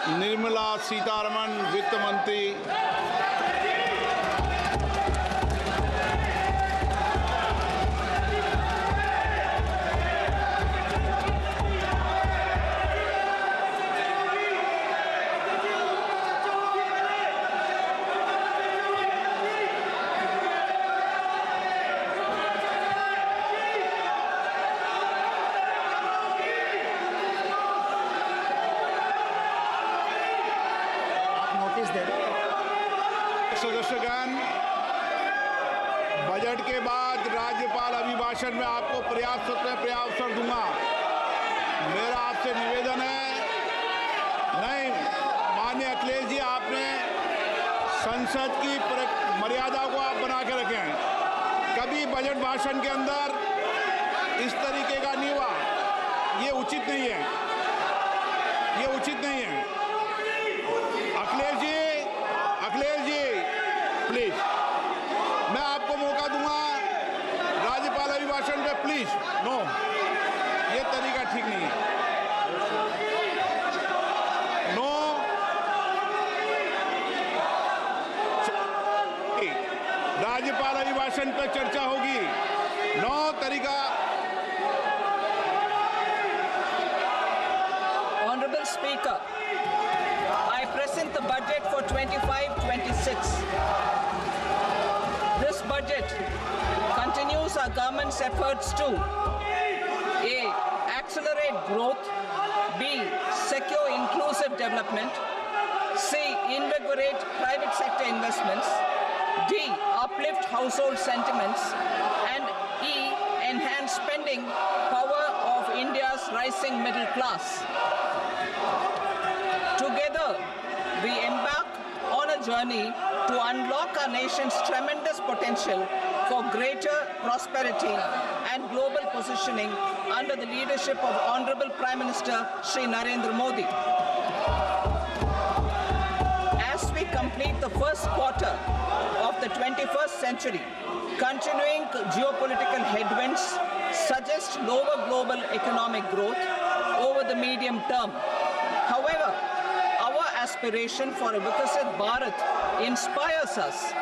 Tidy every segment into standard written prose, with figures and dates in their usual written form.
निर्मला सीतारमण वित्त मंत्री, सदस्यगण, बजट के बाद राज्यपाल अभिभाषण में आपको पर्याप्त अवसर दूंगा। मेरा आपसे निवेदन है, नहीं माननीय अखिलेश जी, आपने संसद की मर्यादा को आप बना के रखे हैं। कभी बजट भाषण के अंदर इस तरीके का नहीं हुआ, ये उचित नहीं है, ये उचित नहीं है। अखिलेश जी प्लीज, मैं आपको मौका दूंगा राज्यपाल अभिभाषण पे, प्लीज। नो, ये तरीका ठीक नहीं है। नो, राज्यपाल अभिभाषण पे चर्चा होगी। नो तरीका। Honorable Speaker, I present the budget for 25-26. This budget continues our government's efforts to A. Accelerate growth, B. Secure inclusive development, C. Invigorate private sector investments, D. Uplift household sentiments, and E. Enhance spending power of India's rising middle class. Together, we embark on a journey to unlock our nation's tremendous potential for greater prosperity and global positioning under the leadership of Honorable Prime Minister Shri Narendra Modi. As we complete the first quarter of the 21st century, continuing geopolitical headwinds suggest lower global economic growth over the medium term. However, our aspiration for a Vikasit Bharat inspires us,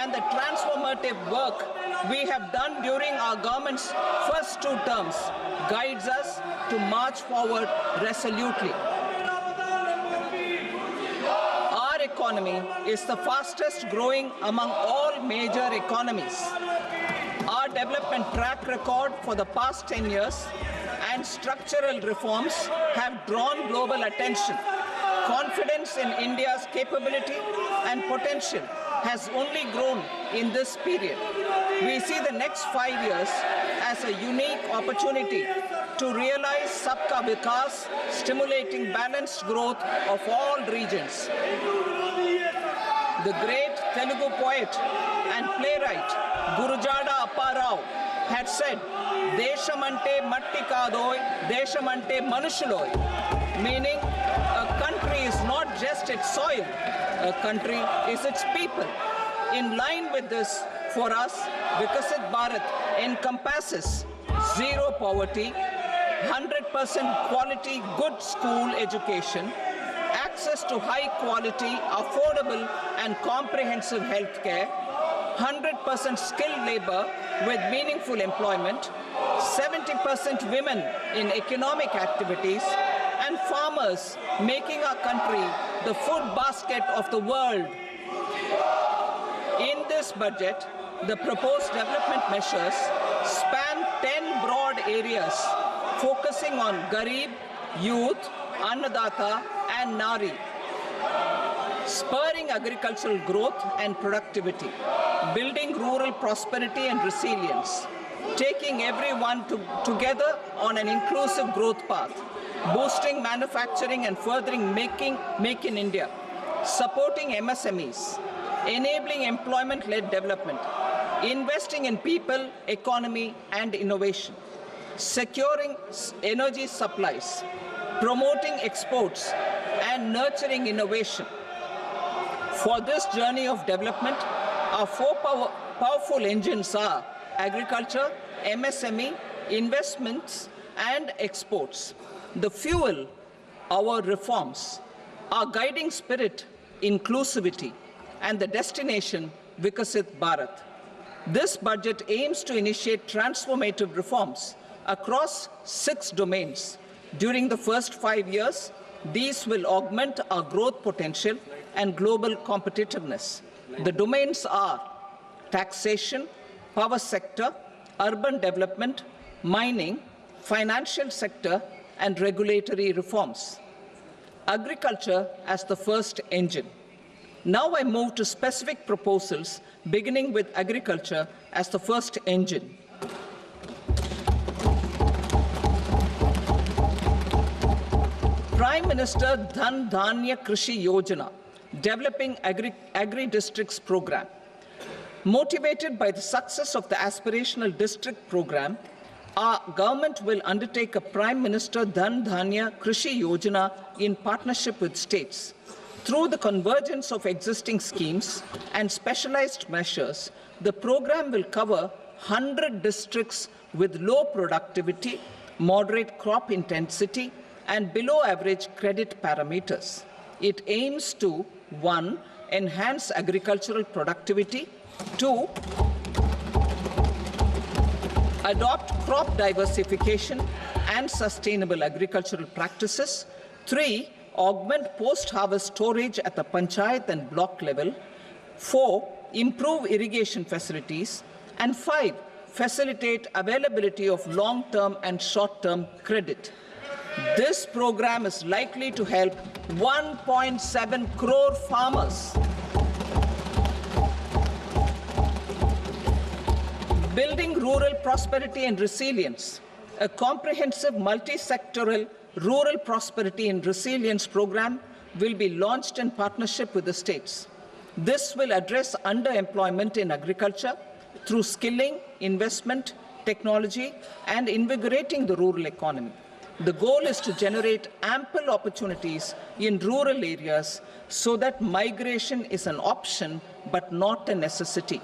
and the transformative work we have done during our government's first 2 terms guides us to march forward resolutely. Our economy is the fastest growing among all major economies. Our development track record for the past 10 years and structural reforms have drawn global attention. Confidence in India's capability and potential has only grown in this period. We see the next 5 years as a unique opportunity to realize Sabka Vikas, stimulating balanced growth of all regions. The great Telugu poet and playwright Gurujada Apparao had said, "Deshamante matti kadoy, deshamante manushuloy," meaning a country is not just its soil, a country is its people. In line with this, for us, Vikasit Bharat encompasses zero poverty, 100% quality good school education, access to high quality, affordable and comprehensive health care, 100% skilled labor with meaningful employment, 70% women in economic activities, and farmers making our country the food basket of the world. In this budget, the proposed development measures span 10 broad areas, focusing on Garib, youth, Annadata, and Nari, spurring agricultural growth and productivity, building rural prosperity and resilience, taking everyone together on an inclusive growth path, boosting manufacturing and furthering Make in India, supporting MSMEs, enabling employment-led development, investing in people, economy, and innovation, securing energy supplies, promoting exports, and nurturing innovation. For this journey of development, our 4 powerful engines are agriculture, MSME, investments, and exports. The fuel, our reforms. Our guiding spirit, inclusivity, and the destination, Vikasit Bharat. This budget aims to initiate transformative reforms across 6 domains. During the first 5 years, these will augment our growth potential and global competitiveness. The domains are taxation, power sector, urban development, mining, financial sector, and regulatory reforms. Agriculture as the first engine. Now I move to specific proposals, beginning with agriculture as the first engine. Prime Minister Dhan Dhanya Krishi Yojana, Developing Agri-Districts Program. Motivated by the success of the Aspirational District Program, our government will undertake a Prime Minister Dhan Dhanya Krishi Yojana in partnership with states. Through the convergence of existing schemes and specialized measures, the program will cover 100 districts with low productivity, moderate crop intensity, and below average credit parameters. It aims to 1. Enhance agricultural productivity, 2. Adopt crop diversification and sustainable agricultural practices, 3. Augment post-harvest storage at the panchayat and block level, 4. Improve irrigation facilities, and 5. Facilitate availability of long-term and short-term credit. This program is likely to help 1.7 crore farmers. Building rural prosperity and resilience. A comprehensive multi-sectoral rural prosperity and resilience program will be launched in partnership with the states. This will address underemployment in agriculture through skilling, investment, technology, and invigorating the rural economy. The goal is to generate ample opportunities in rural areas so that migration is an option but not a necessity.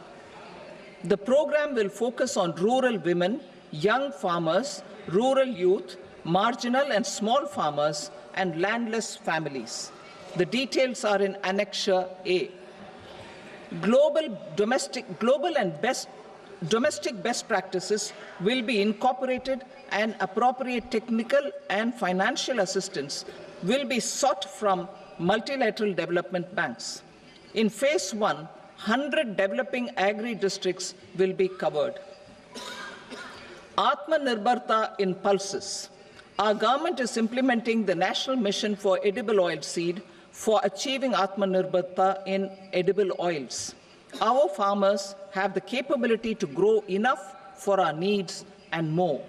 The program will focus on rural women, young farmers, rural youth, marginal and small farmers, and landless families. The details are in Annexure A. Domestic best practices will be incorporated, and appropriate technical and financial assistance will be sought from multilateral development banks. In Phase 1, 100 developing agri-districts will be covered. Atmanirbharta in pulses. Our government is implementing the National Mission for Edible Oilseed for achieving Atmanirbharta in edible oils. Our farmers have the capability to grow enough for our needs and more.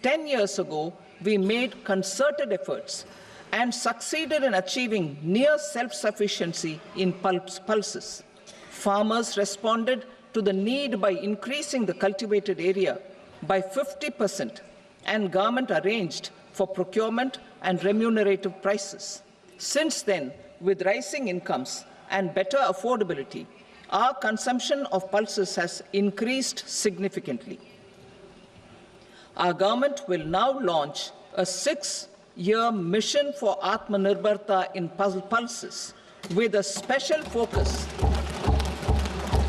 10 years ago, we made concerted efforts and succeeded in achieving near self-sufficiency in pulses. Farmers responded to the need by increasing the cultivated area by 50%, and government arranged for procurement and remunerative prices. Since then, with rising incomes and better affordability, our consumption of pulses has increased significantly. Our government will now launch a 6-year mission for Atmanirbharta in pulses with a special focus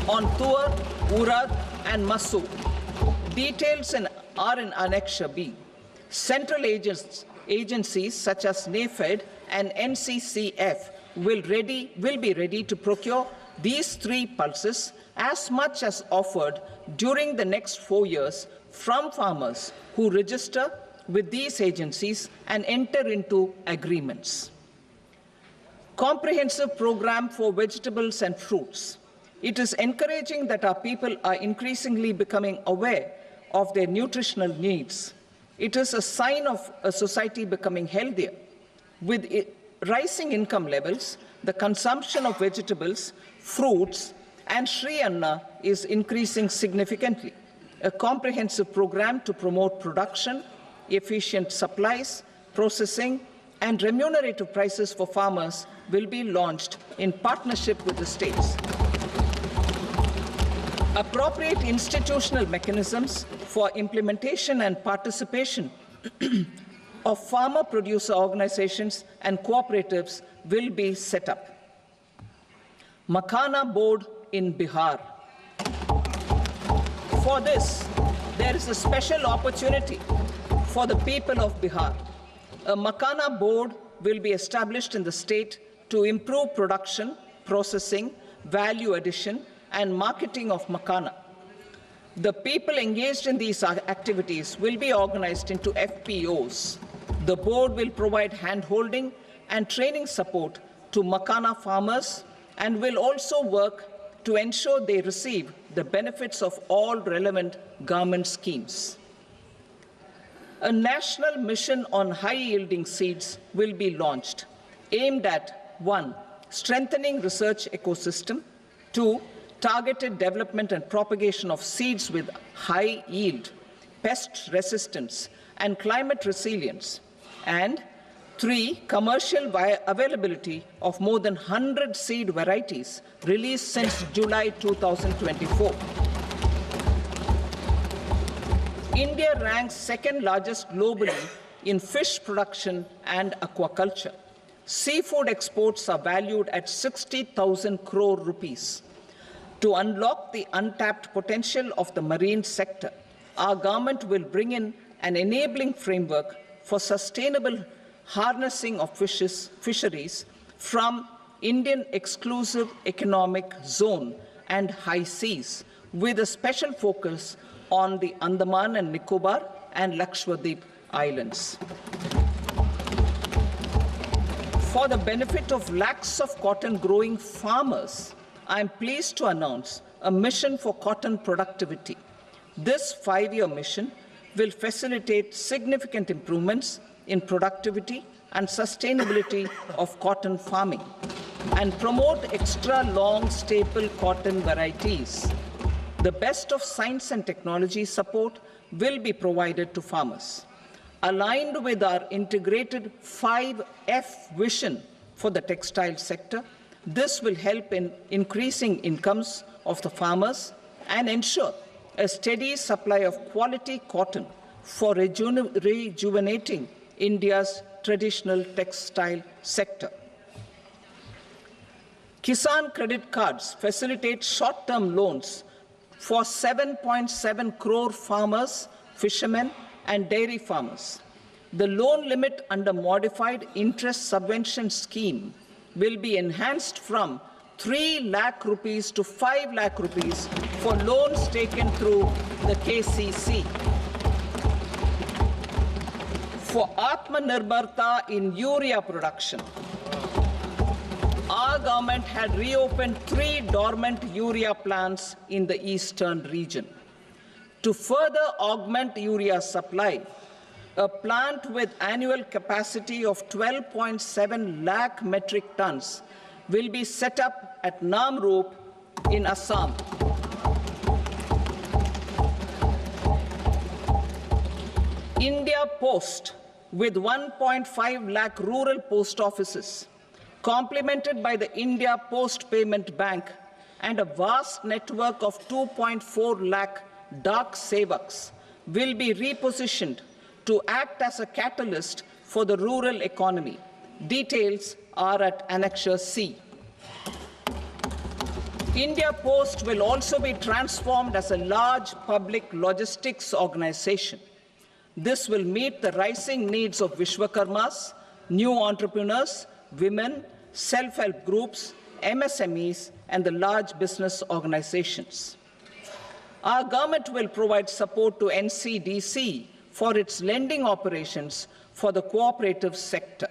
on Tur, Urad, and Masoor. Details are in Annexure B. Central agencies such as NAFED and NCCF will be ready to procure these 3 pulses as much as offered during the next 4 years from farmers who register with these agencies and enter into agreements. Comprehensive program for vegetables and fruits. It is encouraging that our people are increasingly becoming aware of their nutritional needs. It is a sign of a society becoming healthier. With rising income levels, the consumption of vegetables, fruits, and Sri Anna is increasing significantly. A comprehensive program to promote production, efficient supplies, processing, and remunerative prices for farmers will be launched in partnership with the states. Appropriate institutional mechanisms for implementation and participation of farmer producer organizations and cooperatives will be set up. Makhana board in Bihar. For this, there is a special opportunity for the people of Bihar. A Makhana board will be established in the state to improve production, processing, value addition, and marketing of Makhana. The people engaged in these activities will be organized into FPOs. The board will provide hand-holding and training support to Makhana farmers and will also work to ensure they receive the benefits of all relevant government schemes. A national mission on high-yielding seeds will be launched, aimed at 1. Strengthening research ecosystem, 2. Targeted development and propagation of seeds with high yield, pest resistance, and climate resilience, and 3. Commercial availability of more than 100 seed varieties released since July 2024. India ranks second largest globally in fish production and aquaculture. Seafood exports are valued at 60,000 crore rupees. To unlock the untapped potential of the marine sector, our government will bring in an enabling framework for sustainable harnessing of fisheries from Indian exclusive economic zone and high seas, with a special focus on the Andaman and Nicobar and Lakshadweep Islands. For the benefit of lakhs of cotton growing farmers, I am pleased to announce a mission for cotton productivity. This 5-year mission will facilitate significant improvements in productivity and sustainability of cotton farming and promote extra long staple cotton varieties. The best of science and technology support will be provided to farmers. Aligned with our integrated 5F vision for the textile sector, this will help in increasing incomes of the farmers and ensure a steady supply of quality cotton for rejuvenating India's traditional textile sector. Kisan credit cards facilitate short-term loans for 7.7 crore farmers, fishermen, and dairy farmers. The loan limit under modified interest subvention scheme will be enhanced from 3 lakh rupees to 5 lakh rupees for loans taken through the KCC. For Atmanirbharta in urea production, our government had reopened 3 dormant urea plants in the eastern region. To further augment urea supply, a plant with annual capacity of 12.7 lakh metric tons will be set up at Namrup in Assam. India Post, with 1.5 lakh rural post offices, complemented by the India Post Payment Bank and a vast network of 2.4 lakh Dak Sevaks, will be repositioned to act as a catalyst for the rural economy. Details are at Annexure C. India Post will also be transformed as a large public logistics organization. This will meet the rising needs of Vishwakarmas, new entrepreneurs, women, self-help groups, MSMEs, and the large business organizations. Our government will provide support to NCDC for its lending operations for the cooperative sector.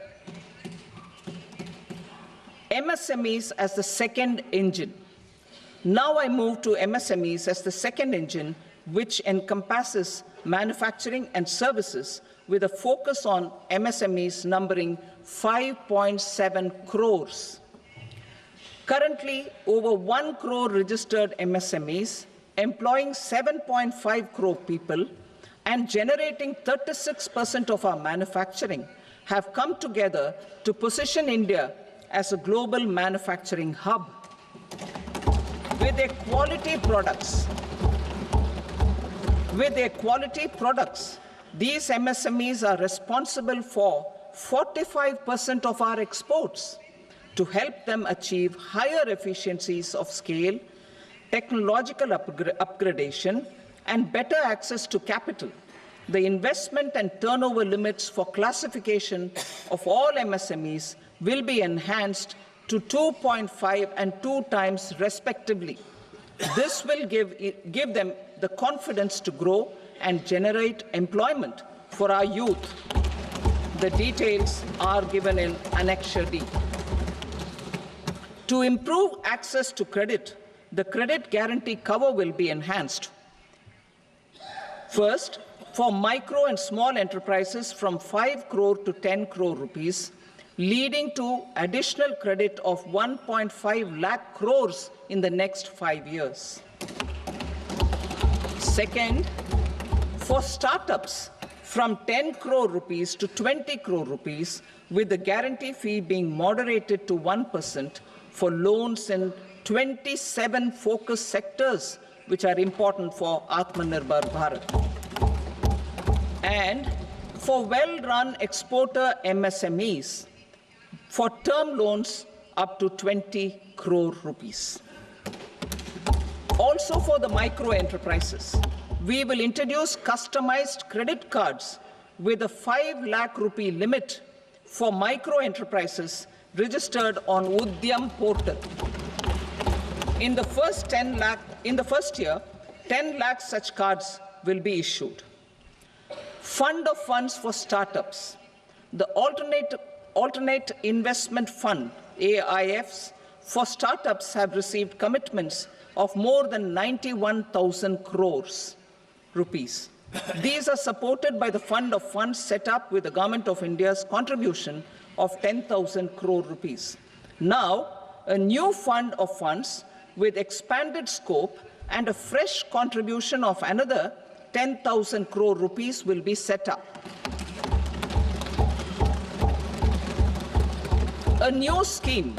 MSMEs as the second engine. Now I move to MSMEs as the second engine, which encompasses manufacturing and services with a focus on MSMEs numbering 5.7 crores. Currently, over 1 crore registered MSMEs, employing 7.5 crore people and generating 36% of our manufacturing, have come together to position India as a global manufacturing hub. With their quality products, These MSMEs are responsible for 45% of our exports. To help them achieve higher efficiencies of scale, technological upgradation, and better access to capital, the investment and turnover limits for classification of all MSMEs will be enhanced to 2.5 and 2 times respectively. This will give them the confidence to grow and generate employment for our youth. The details are given in Annexure D. To improve access to credit, the credit guarantee cover will be enhanced. First, for micro and small enterprises from 5 crore to 10 crore rupees, leading to additional credit of 1.5 lakh crores in the next 5 years. Second, for startups from 10 crore rupees to 20 crore rupees, with the guarantee fee being moderated to 1% for loans in 27 focus sectors which are important for Atmanirbhar Bharat. And for well-run exporter MSMEs, for term loans up to 20 crore rupees. Also for the micro enterprises, we will introduce customized credit cards with a 5 lakh rupee limit for micro enterprises registered on Udyam portal. In the first year, 10 lakh such cards will be issued. Fund of funds for startups. The alternate investment fund, AIFs, for startups have received commitments of more than 91,000 crores rupees. These are supported by the fund of funds set up with the Government of India's contribution of 10,000 crore rupees. Now, a new fund of funds with expanded scope and a fresh contribution of another 10,000 crore rupees will be set up. A new scheme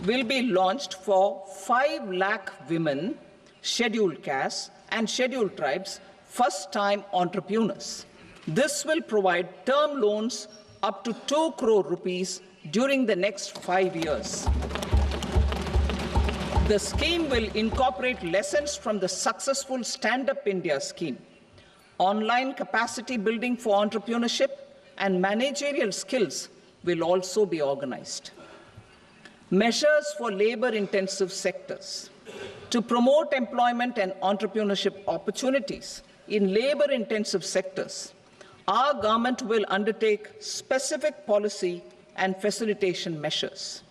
will be launched for 5 lakh women, scheduled castes and scheduled tribes, first-time entrepreneurs. This will provide term loans up to 2 crore rupees during the next 5 years. The scheme will incorporate lessons from the successful Stand Up India scheme. Online capacity building for entrepreneurship and managerial skills will also be organized. Measures for labor-intensive sectors. To promote employment and entrepreneurship opportunities in labor-intensive sectors, our government will undertake specific policy and facilitation measures.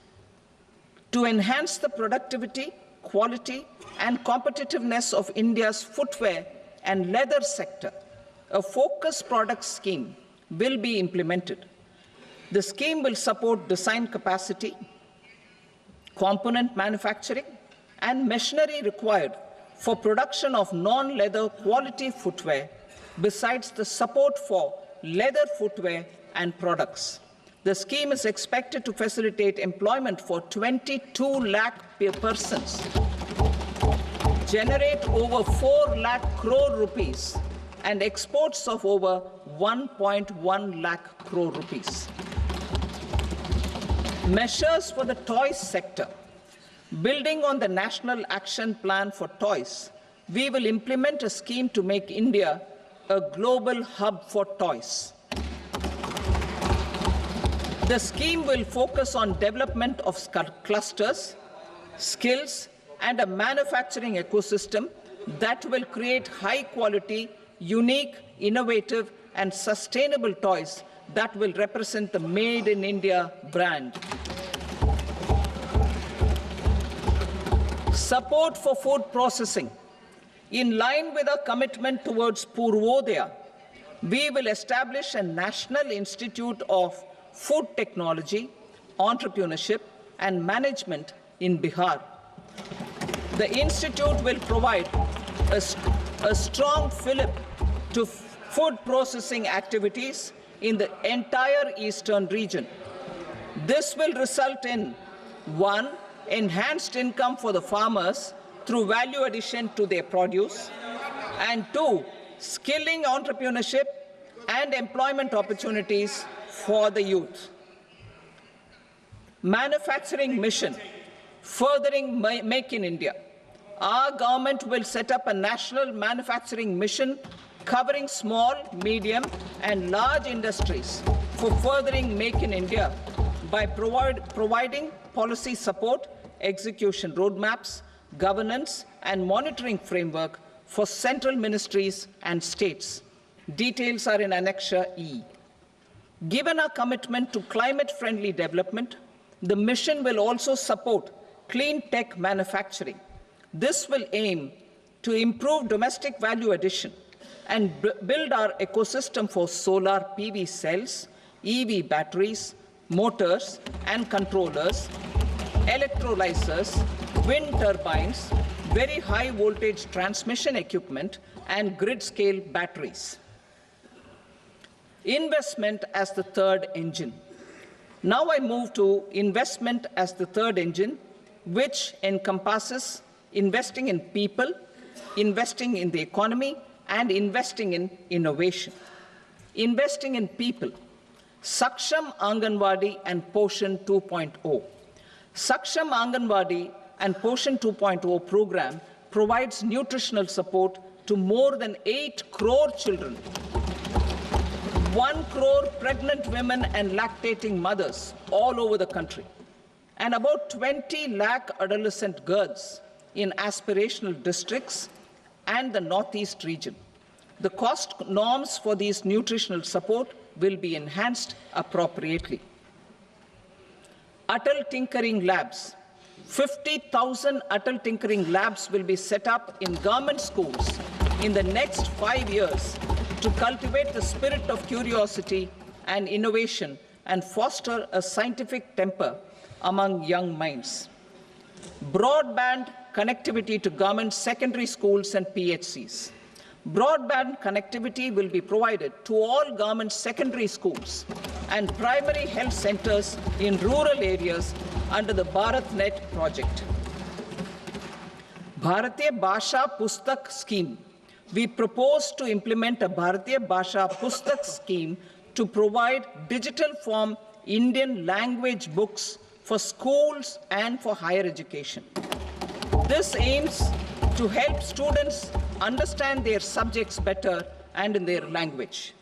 To enhance the productivity, quality, and competitiveness of India's footwear and leather sector, a focused product scheme will be implemented. The scheme will support design capacity, component manufacturing, and machinery required for production of non-leather quality footwear, besides the support for leather footwear and products. The scheme is expected to facilitate employment for 22 lakh persons, generate over 4 lakh crore rupees, and exports of over 1.1 lakh crore rupees. Measures for the toys sector. Building on the National Action Plan for Toys, we will implement a scheme to make India a global hub for toys. The scheme will focus on development of clusters, skills, and a manufacturing ecosystem that will create high-quality, unique, innovative, and sustainable toys that will represent the Made in India brand. Support for food processing. In line with our commitment towards Purvodaya, we will establish a National Institute of Food Technology, Entrepreneurship, and Management in Bihar. The institute will provide a strong fillip to food processing activities in the entire eastern region. This will result in 1. Enhanced income for the farmers through value addition to their produce, and 2. Skilling entrepreneurship and employment opportunities for the youth. Manufacturing mission, furthering Make in India. Our government will set up a national manufacturing mission covering small, medium and large industries for furthering Make in India by providing policy support, execution roadmaps, governance and monitoring framework for central ministries and states. Details are in Annexure E. Given our commitment to climate-friendly development, the mission will also support clean tech manufacturing. This will aim to improve domestic value addition and build our ecosystem for solar PV cells, EV batteries, motors and controllers, electrolyzers, wind turbines, very high voltage transmission equipment and grid-scale batteries. Investment as the third engine. Now I move to investment as the third engine, which encompasses investing in people, investing in the economy, and investing in innovation. Investing in people. Saksham Anganwadi and Poshan 2.0. Saksham Anganwadi and Poshan 2.0 program provides nutritional support to more than 8 crore children, 1 crore pregnant women and lactating mothers all over the country, and about 20 lakh adolescent girls in aspirational districts and the Northeast region. The cost norms for these nutritional support will be enhanced appropriately. Atal Tinkering Labs. 50,000 Atal Tinkering Labs will be set up in government schools in the next 5 years to cultivate the spirit of curiosity and innovation and foster a scientific temper among young minds. Broadband connectivity to government secondary schools and PHCs. Broadband connectivity will be provided to all government secondary schools and primary health centers in rural areas under the BharatNet project. Bharatiya Bhasha Pustak Scheme. We propose to implement a Bharatiya Bhasha Pustak scheme to provide digital form Indian language books for schools and for higher education. This aims to help students understand their subjects better and in their language.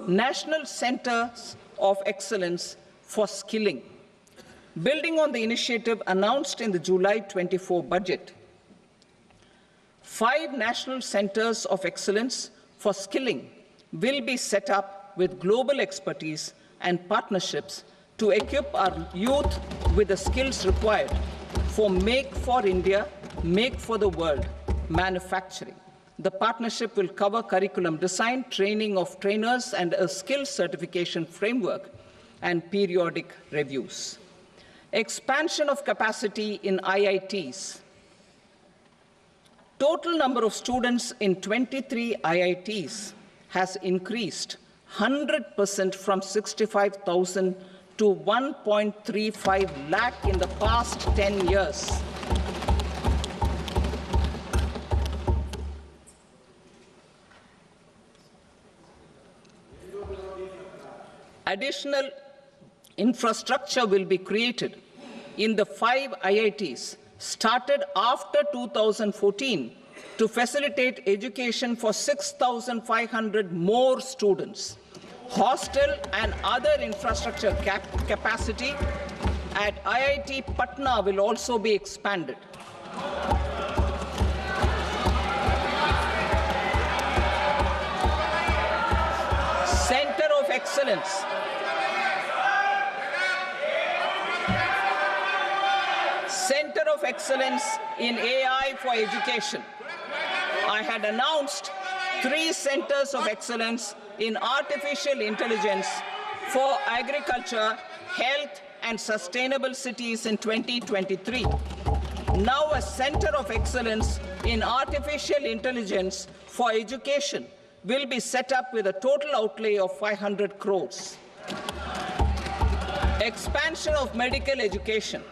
National Centers of Excellence for Skilling. Building on the initiative announced in the July 24 budget, 5 national centers of excellence for skilling will be set up with global expertise and partnerships to equip our youth with the skills required for Make for India, Make for the World manufacturing. The partnership will cover curriculum design, training of trainers, and a skills certification framework and periodic reviews. Expansion of capacity in IITs. Total number of students in 23 IITs has increased 100% from 65,000 to 1.35 lakh in the past 10 years. Additional infrastructure will be created in the 5 IITs started after 2014 to facilitate education for 6,500 more students. Hostel and other infrastructure capacity at IIT Patna will also be expanded. Center of Excellence. Center of Excellence in AI for Education. I had announced 3 centers of excellence in artificial intelligence for agriculture, health, and sustainable cities in 2023. Now a center of excellence in artificial intelligence for education will be set up with a total outlay of 500 crores. Expansion of medical education.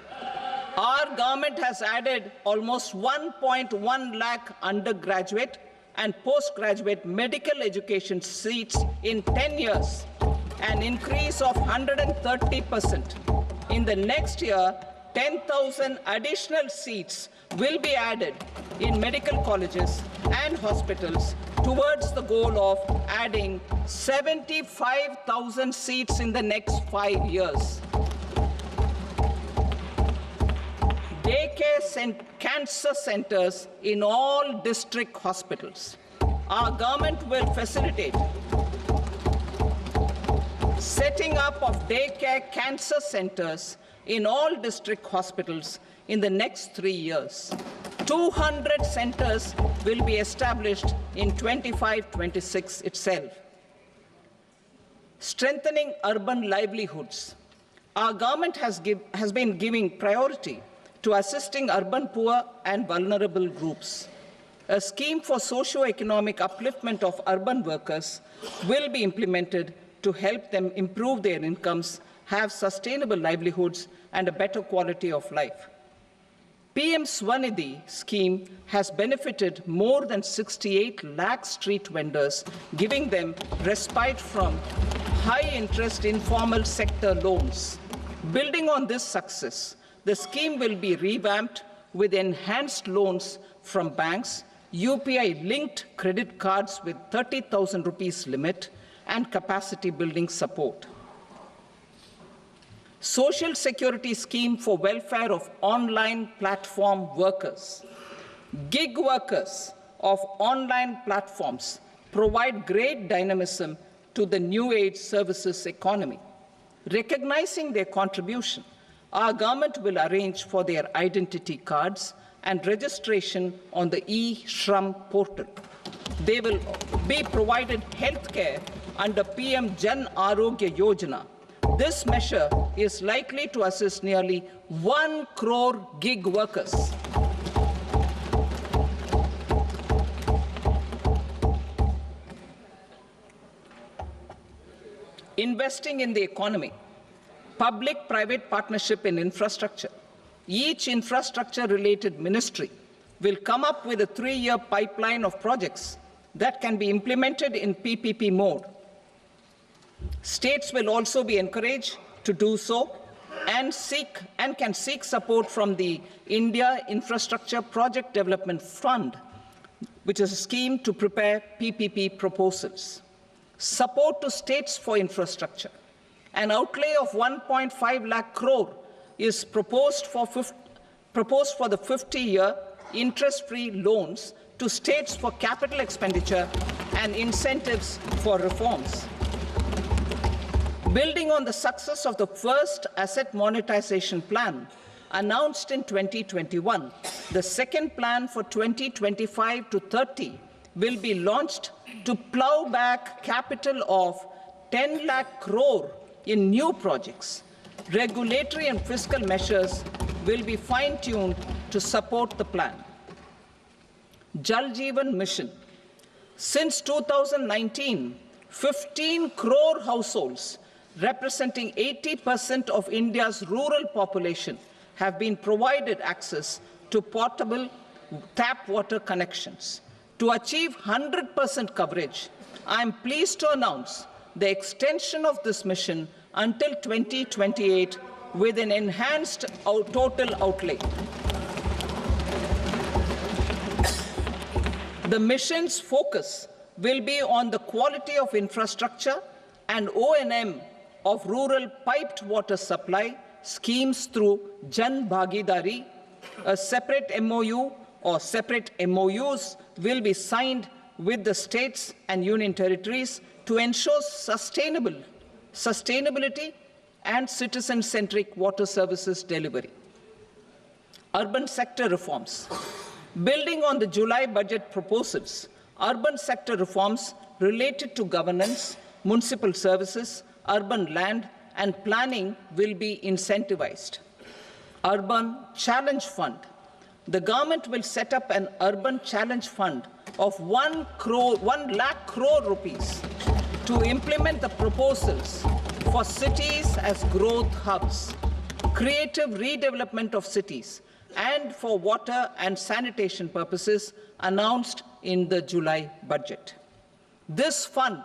Our government has added almost 1.1 lakh undergraduate and postgraduate medical education seats in 10 years, an increase of 130%. In the next year, 10,000 additional seats will be added in medical colleges and hospitals towards the goal of adding 75,000 seats in the next 5 years. Daycare cancer centers in all district hospitals. Our government will facilitate setting up of daycare cancer centers in all district hospitals in the next 3 years. 200 centers will be established in 25-26 itself. Strengthening urban livelihoods. Our government has been giving priority to assisting urban poor and vulnerable groups. A scheme for socio-economic upliftment of urban workers will be implemented to help them improve their incomes, have sustainable livelihoods, and a better quality of life. PM Swanidhi scheme has benefited more than 68 lakh street vendors, giving them respite from high-interest informal sector loans. Building on this success, the scheme will be revamped with enhanced loans from banks, UPI-linked credit cards with 30,000 rupees limit, and capacity building support. Social Security Scheme for welfare of online platform workers. Gig workers of online platforms provide great dynamism to the new age services economy. Recognizing their contribution, our government will arrange for their identity cards and registration on the e-Shram portal. They will be provided health care under PM Jan Arogya Yojana. This measure is likely to assist nearly 1 crore gig workers. Investing in the economy. Public-private partnership in infrastructure. Each infrastructure-related ministry will come up with a 3-year pipeline of projects that can be implemented in PPP mode. States will also be encouraged to do so and can seek support from the India Infrastructure Project Development Fund, which is a scheme to prepare PPP proposals. Support to states for infrastructure. An outlay of 1.5 lakh crore is proposed for the 50-year interest-free loans to states for capital expenditure and incentives for reforms. Building on the success of the first asset monetization plan announced in 2021, the second plan for 2025 to 30 will be launched to plow back capital of 10 lakh crore in new projects. Regulatory and fiscal measures will be fine-tuned to support the plan. Jal Jeevan Mission. Since 2019, 15 crore households representing 80% of India's rural population have been provided access to portable tap water connections. To achieve 100% coverage, I am pleased to announce the extension of this mission until 2028 with an enhanced total outlay. The mission's focus will be on the quality of infrastructure and O&M of rural piped water supply schemes through Jan Bhagidari. A separate MOU or separate MOUs will be signed with the states and union territories to ensure sustainability and citizen-centric water services delivery. Urban sector reforms. Building on the July budget proposals, urban sector reforms related to governance, municipal services, urban land and planning will be incentivized. Urban Challenge Fund. The government will set up an Urban Challenge Fund of 1 lakh crore rupees to implement the proposals for cities as growth hubs. creative redevelopment of cities, and for water and sanitation purposes announced in the July budget. This fund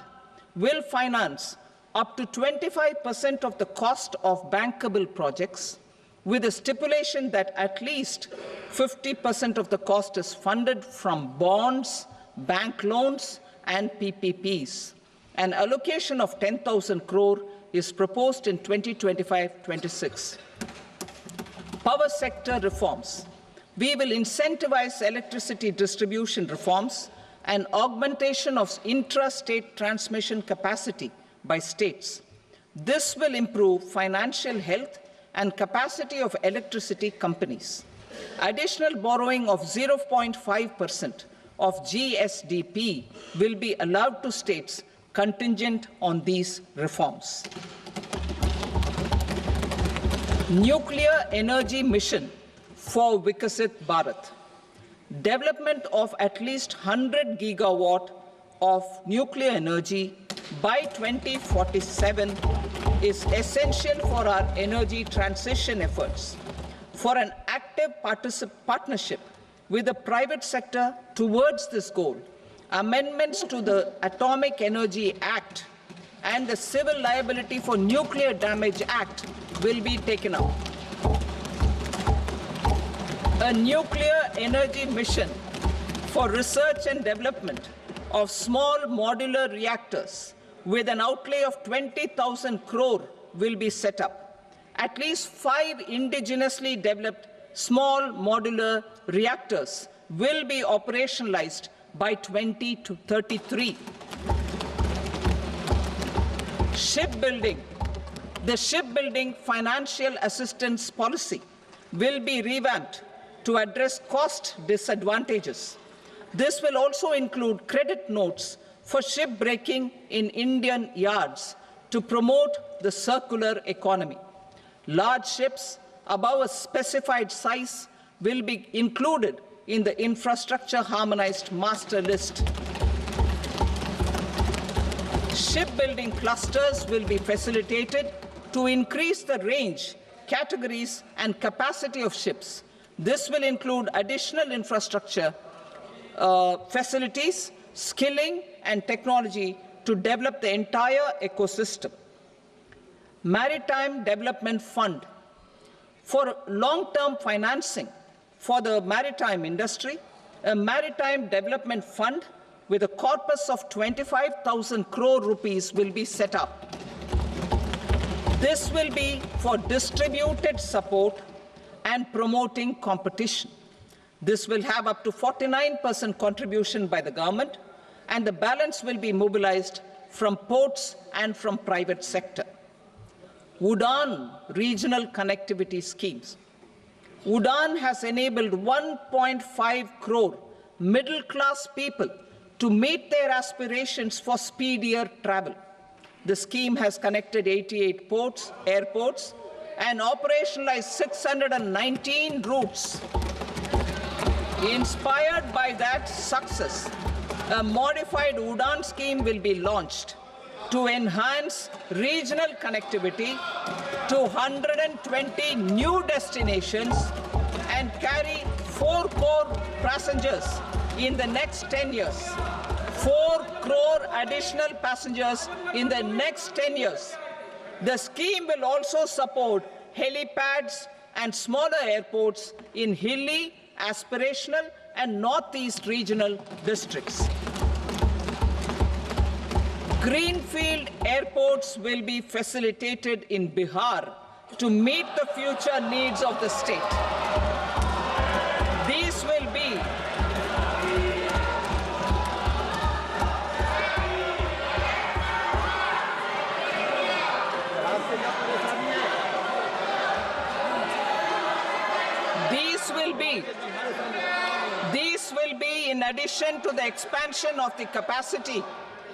will finance up to 25% of the cost of bankable projects, with a stipulation that at least 50% of the cost is funded from bonds, bank loans, and PPPs. An allocation of 10,000 crore is proposed in 2025-26. Power sector reforms. We will incentivize electricity distribution reforms and augmentation of intra-state transmission capacity by states. This will improve financial health and capacity of electricity companies. Additional borrowing of 0.5% of GSDP will be allowed to states contingent on these reforms. Nuclear energy mission for Vikasit Bharat. Development of at least 100 gigawatt of nuclear energy by 2047 is essential for our energy transition efforts. For an active partnership with the private sector towards this goal, amendments to the Atomic Energy Act and the Civil Liability for Nuclear Damage Act will be taken up. A nuclear energy mission for research and development of small modular reactors with an outlay of 20,000 crore will be set up. At least 5 indigenously developed small modular reactors will be operationalized by 2033. Shipbuilding. The shipbuilding financial assistance policy will be revamped to address cost disadvantages. This will also include credit notes for shipbreaking in Indian yards to promote the circular economy. Large ships above a specified size will be included in the infrastructure harmonized master list. Shipbuilding clusters will be facilitated to increase the range, categories, and capacity of ships. This will include additional infrastructure, facilities, skilling, and technology to develop the entire ecosystem. Maritime Development Fund. For long-term financing for the maritime industry, a Maritime Development Fund with a corpus of 25,000 crore rupees will be set up. This will be for distributed support and promoting competition. This will have up to 49% contribution by the government, and the balance will be mobilized from ports and from private sector. UDAN regional connectivity schemes. UDAN has enabled 1.5 crore middle-class people to meet their aspirations for speedier travel. The scheme has connected 88 airports, and operationalized 619 routes. Inspired by that success, a modified UDAN scheme will be launched to enhance regional connectivity to 120 new destinations and carry 4 crore passengers in the next 10 years. 4 crore additional passengers in the next 10 years. The scheme will also support helipads and smaller airports in hilly, aspirational, and northeast regional districts. Greenfield airports will be facilitated in Bihar to meet the future needs of the state. These will be in addition to the expansion of the capacity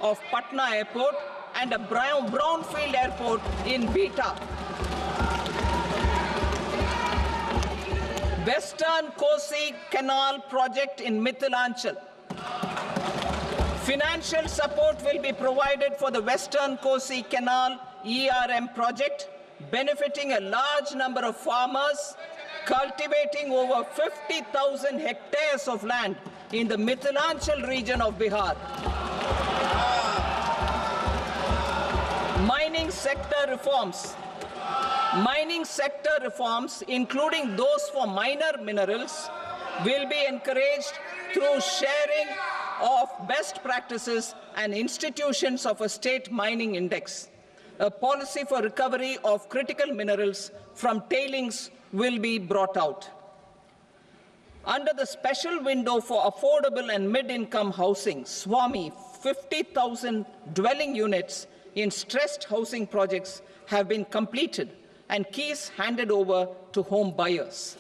of Patna Airport and a brownfield airport in Beta. Western Kosi Canal project in Mithilanchal. Financial support will be provided for the Western Kosi Canal ERM project benefiting a large number of farmers, cultivating over 50,000 hectares of land in the Mithilanchal region of Bihar. Mining sector reforms, including those for minor minerals, will be encouraged through sharing of best practices and institutions of a state mining index. A policy for recovery of critical minerals from tailings will be brought out. Under the special window for affordable and mid-income housing, SWAMI, 50,000 dwelling units in stressed housing projects have been completed and keys handed over to home buyers.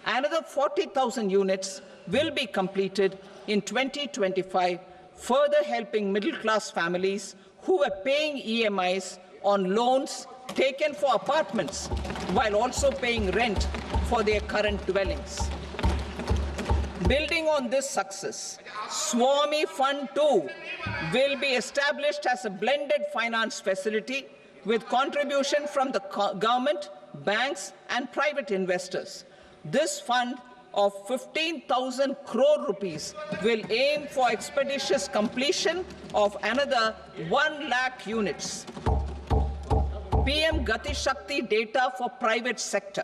Another 40,000 units will be completed in 2025, further helping middle-class families who were paying EMIs on loans taken for apartments while also paying rent for their current dwellings. Building on this success, SWAMI Fund 2 will be established as a blended finance facility with contribution from the government, banks, and private investors. This fund of 15,000 crore rupees will aim for expeditious completion of another 1 lakh units. PM Gati Shakti data for private sector.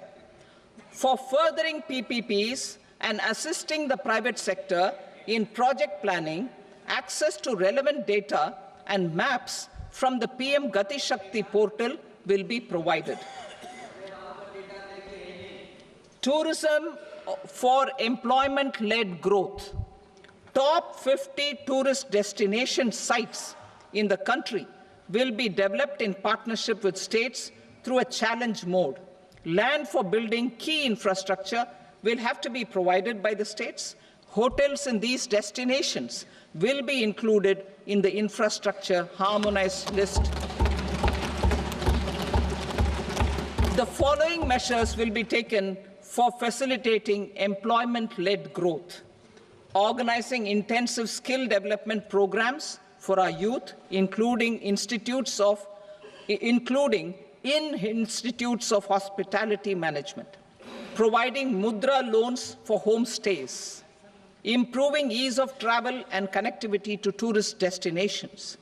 For furthering PPPs and assisting the private sector in project planning, access to relevant data and maps from the PM Gati Shakti portal will be provided. Tourism for employment-led growth. Top 50 tourist destination sites in the country will be developed in partnership with states through a challenge mode. Land for building key infrastructure will have to be provided by the states. Hotels in these destinations will be included in the infrastructure harmonized list. The following measures will be taken for facilitating employment-led growth: organizing intensive skill development programs for our youth, including in institutes of hospitality management, providing mudra loans for homestays, improving ease of travel and connectivity to tourist destinations,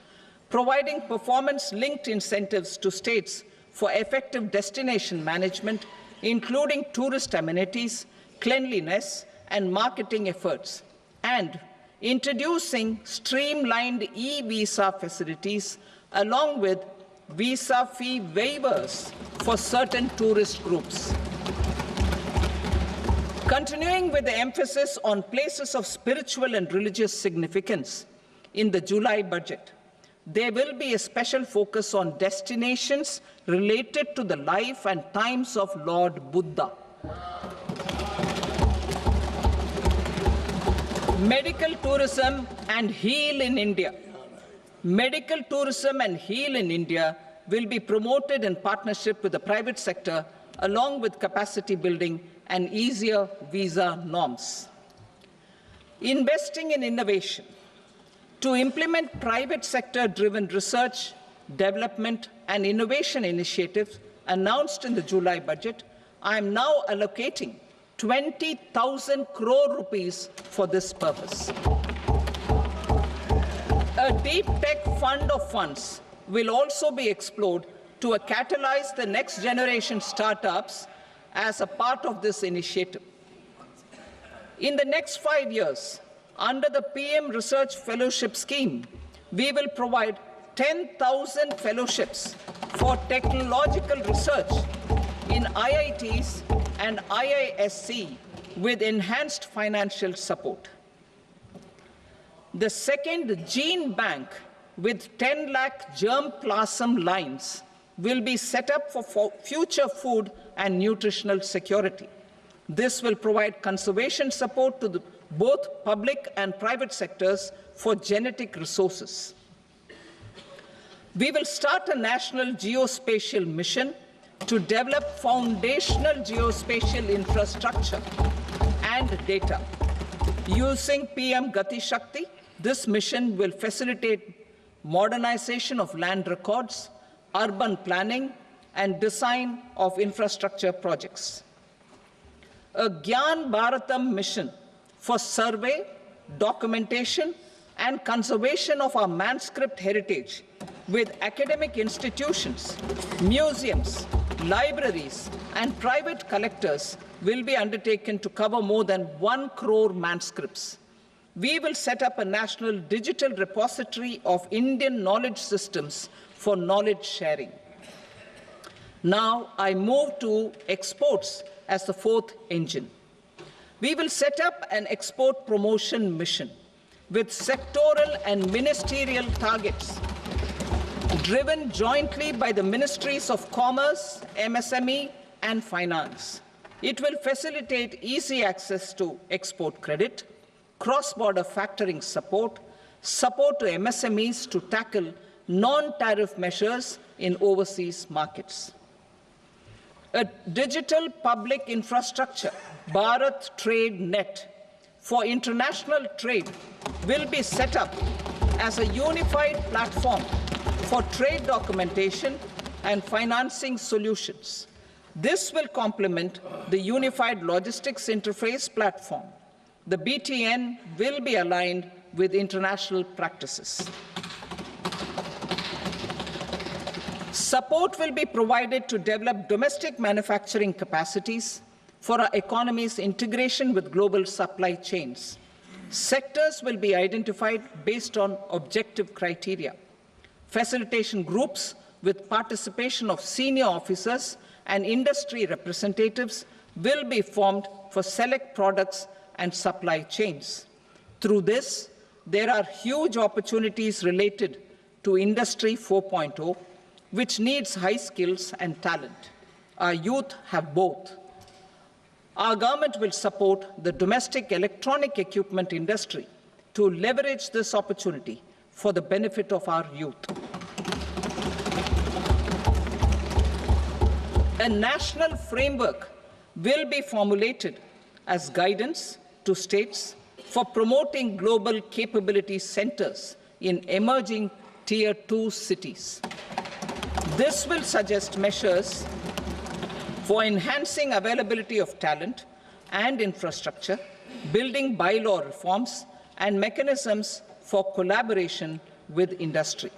providing performance-linked incentives to states for effective destination management, including tourist amenities, cleanliness, and marketing efforts, and introducing streamlined e-visa facilities along with visa fee waivers for certain tourist groups. Continuing with the emphasis on places of spiritual and religious significance, in the July budget, there will be a special focus on destinations related to the life and times of Lord Buddha. Medical tourism and heal in India. Medical tourism and heal in India will be promoted in partnership with the private sector, along with capacity building and easier visa norms. Investing in innovation. To implement private sector-driven research, development, and innovation initiatives announced in the July budget, I am now allocating 20,000 crore rupees for this purpose. A deep tech fund of funds will also be explored to catalyze the next generation startups as a part of this initiative. In the next 5 years, under the PM Research Fellowship Scheme, we will provide 10,000 fellowships for technological research in IITs and IISc with enhanced financial support. The second gene bank with 10 lakh germplasm lines will be set up for future food and nutritional security. This will provide conservation support to both public and private sectors for genetic resources. We will start a national geospatial mission to develop foundational geospatial infrastructure and data. Using PM Gati Shakti, this mission will facilitate modernization of land records, urban planning, and design of infrastructure projects. A Gyan Bharatam mission for survey, documentation, and conservation of our manuscript heritage with academic institutions, museums, libraries, and private collectors will be undertaken to cover more than 1 crore manuscripts. We will set up a national digital repository of Indian knowledge systems for knowledge sharing. Now I move to exports as the fourth engine. We will set up an export promotion mission with sectoral and ministerial targets driven jointly by the Ministries of Commerce, MSME, and Finance. It will facilitate easy access to export credit, cross-border factoring support, support to MSMEs to tackle non-tariff measures in overseas markets. A digital public infrastructure, Bharat Trade Net, for international trade will be set up as a unified platform for trade documentation and financing solutions. This will complement the Unified Logistics Interface platform. The BTN will be aligned with international practices. Support will be provided to develop domestic manufacturing capacities for our economy's integration with global supply chains. Sectors will be identified based on objective criteria. Facilitation groups with participation of senior officers and industry representatives will be formed for select products and supply chains. Through this, there are huge opportunities related to Industry 4.0, which needs high skills and talent. Our youth have both. Our government will support the domestic electronic equipment industry to leverage this opportunity for the benefit of our youth. A national framework will be formulated as guidance to states for promoting global capability centers in emerging Tier 2 cities. This will suggest measures for enhancing availability of talent and infrastructure, building bylaw reforms, and mechanisms for collaboration with industry.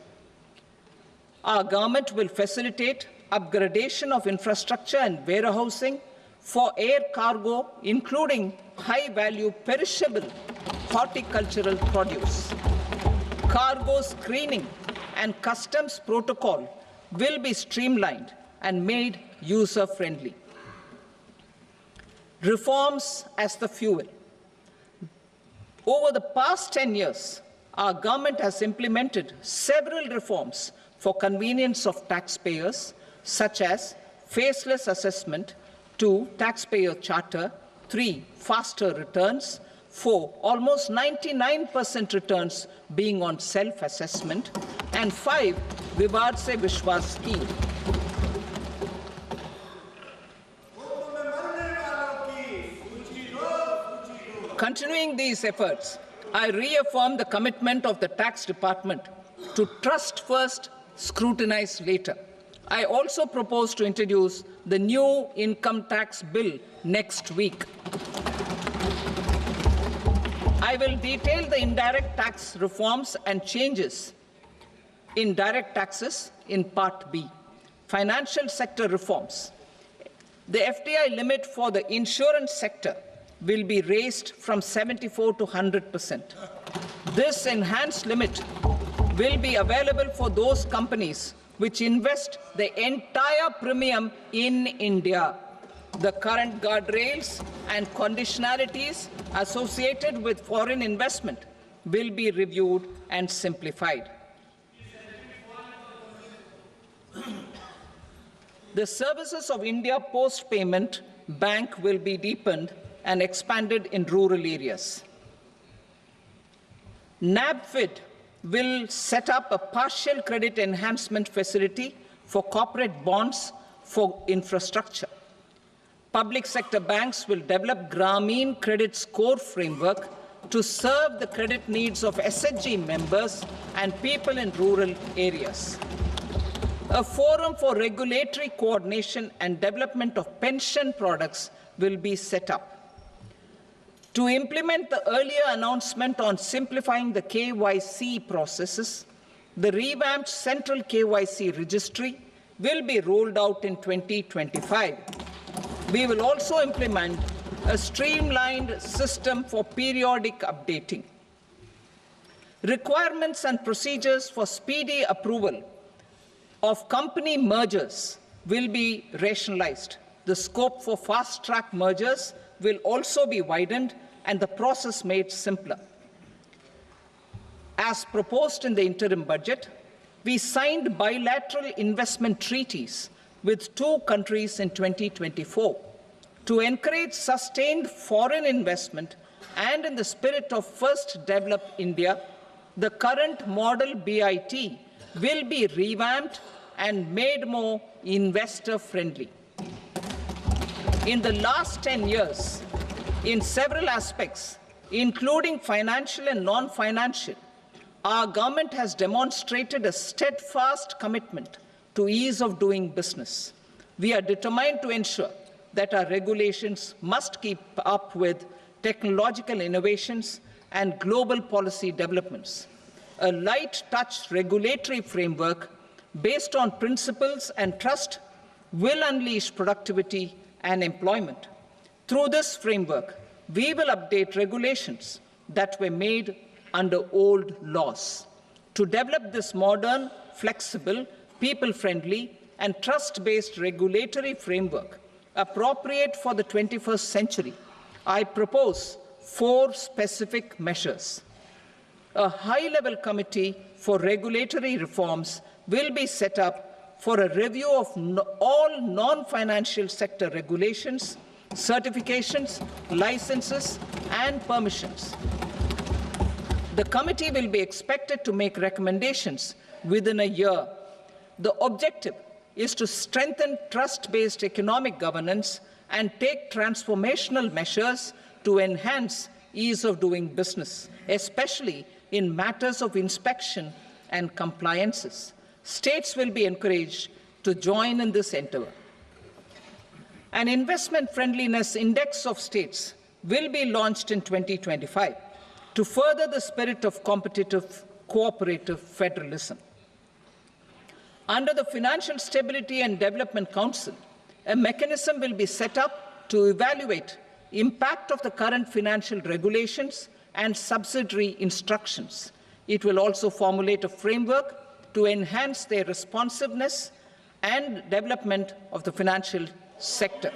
Our government will facilitate upgradation of infrastructure and warehousing for air cargo, including high-value perishable horticultural produce. Cargo screening and customs protocol will be streamlined and made user-friendly. Reforms as the fuel. Over the past 10 years, our government has implemented several reforms for convenience of taxpayers, such as faceless assessment, 2, taxpayer charter, 3, faster returns, 4, almost 99% returns being on self-assessment, and 5, Vivad Se Vishwas scheme. Continuing these efforts, I reaffirm the commitment of the Tax Department to trust first, scrutinize later. I also propose to introduce the new income tax bill next week. I will detail the indirect tax reforms and changes in direct taxes in Part B. Financial sector reforms. The FDI limit for the insurance sector will be raised from 74 to 100%. This enhanced limit will be available for those companies which invest the entire premium in India. The current guardrails and conditionalities associated with foreign investment will be reviewed and simplified. The services of India Post Payment Bank will be deepened and expanded in rural areas. NABFID will set up a partial credit enhancement facility for corporate bonds for infrastructure. Public sector banks will develop Grameen Credit Score framework to serve the credit needs of SHG members and people in rural areas. A forum for regulatory coordination and development of pension products will be set up. To implement the earlier announcement on simplifying the KYC processes, the revamped Central KYC Registry will be rolled out in 2025. We will also implement a streamlined system for periodic updating. Requirements and procedures for speedy approval of company mergers will be rationalized. The scope for fast-track mergers will also be widened and the process made simpler. As proposed in the interim budget, we signed bilateral investment treaties with 2 countries in 2024 to encourage sustained foreign investment, and in the spirit of First Develop India, the current model BIT will be revamped and made more investor-friendly. In the last 10 years, in several aspects, including financial and non-financial, our government has demonstrated a steadfast commitment to ease of doing business. We are determined to ensure that our regulations must keep up with technological innovations and global policy developments. A light-touch regulatory framework based on principles and trust will unleash productivity and employment. Through this framework, we will update regulations that were made under old laws. To develop this modern, flexible, people-friendly, and trust-based regulatory framework appropriate for the 21st century, I propose 4 specific measures. A high-level committee for regulatory reforms will be set up for a review of all non-financial sector regulations, certifications, licenses, and permissions. The committee will be expected to make recommendations within a year. The objective is to strengthen trust-based economic governance and take transformational measures to enhance ease of doing business, especially in matters of inspection and compliances. States will be encouraged to join in this endeavor. An investment friendliness index of states will be launched in 2025 to further the spirit of competitive, cooperative federalism. Under the Financial Stability and Development Council, a mechanism will be set up to evaluate impact of the current financial regulations and subsidiary instructions. It will also formulate a framework to enhance their responsiveness and development of the financial sector.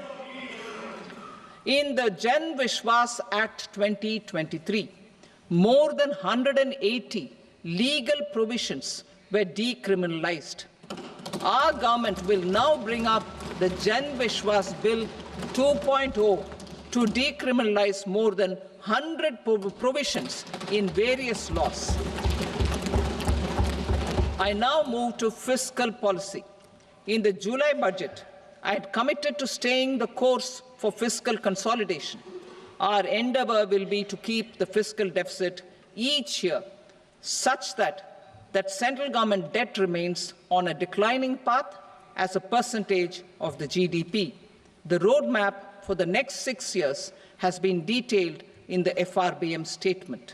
In the Jan Vishwas Act 2023, more than 180 legal provisions were decriminalized. Our government will now bring up the Jan Vishwas Bill 2.0 to decriminalize more than 100 provisions in various laws. I now move to fiscal policy. In the July budget, I had committed to staying the course for fiscal consolidation. Our endeavor will be to keep the fiscal deficit each year such that central government debt remains on a declining path as a percentage of the GDP. The roadmap for the next 6 years has been detailed in the FRBM statement.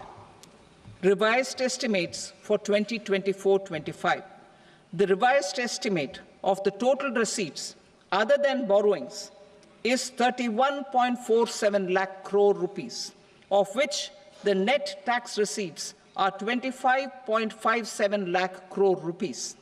Revised estimates for 2024-25. The revised estimate of the total receipts other than borrowings is 31.47 lakh crore rupees, of which the net tax receipts are 25.57 lakh crore rupees.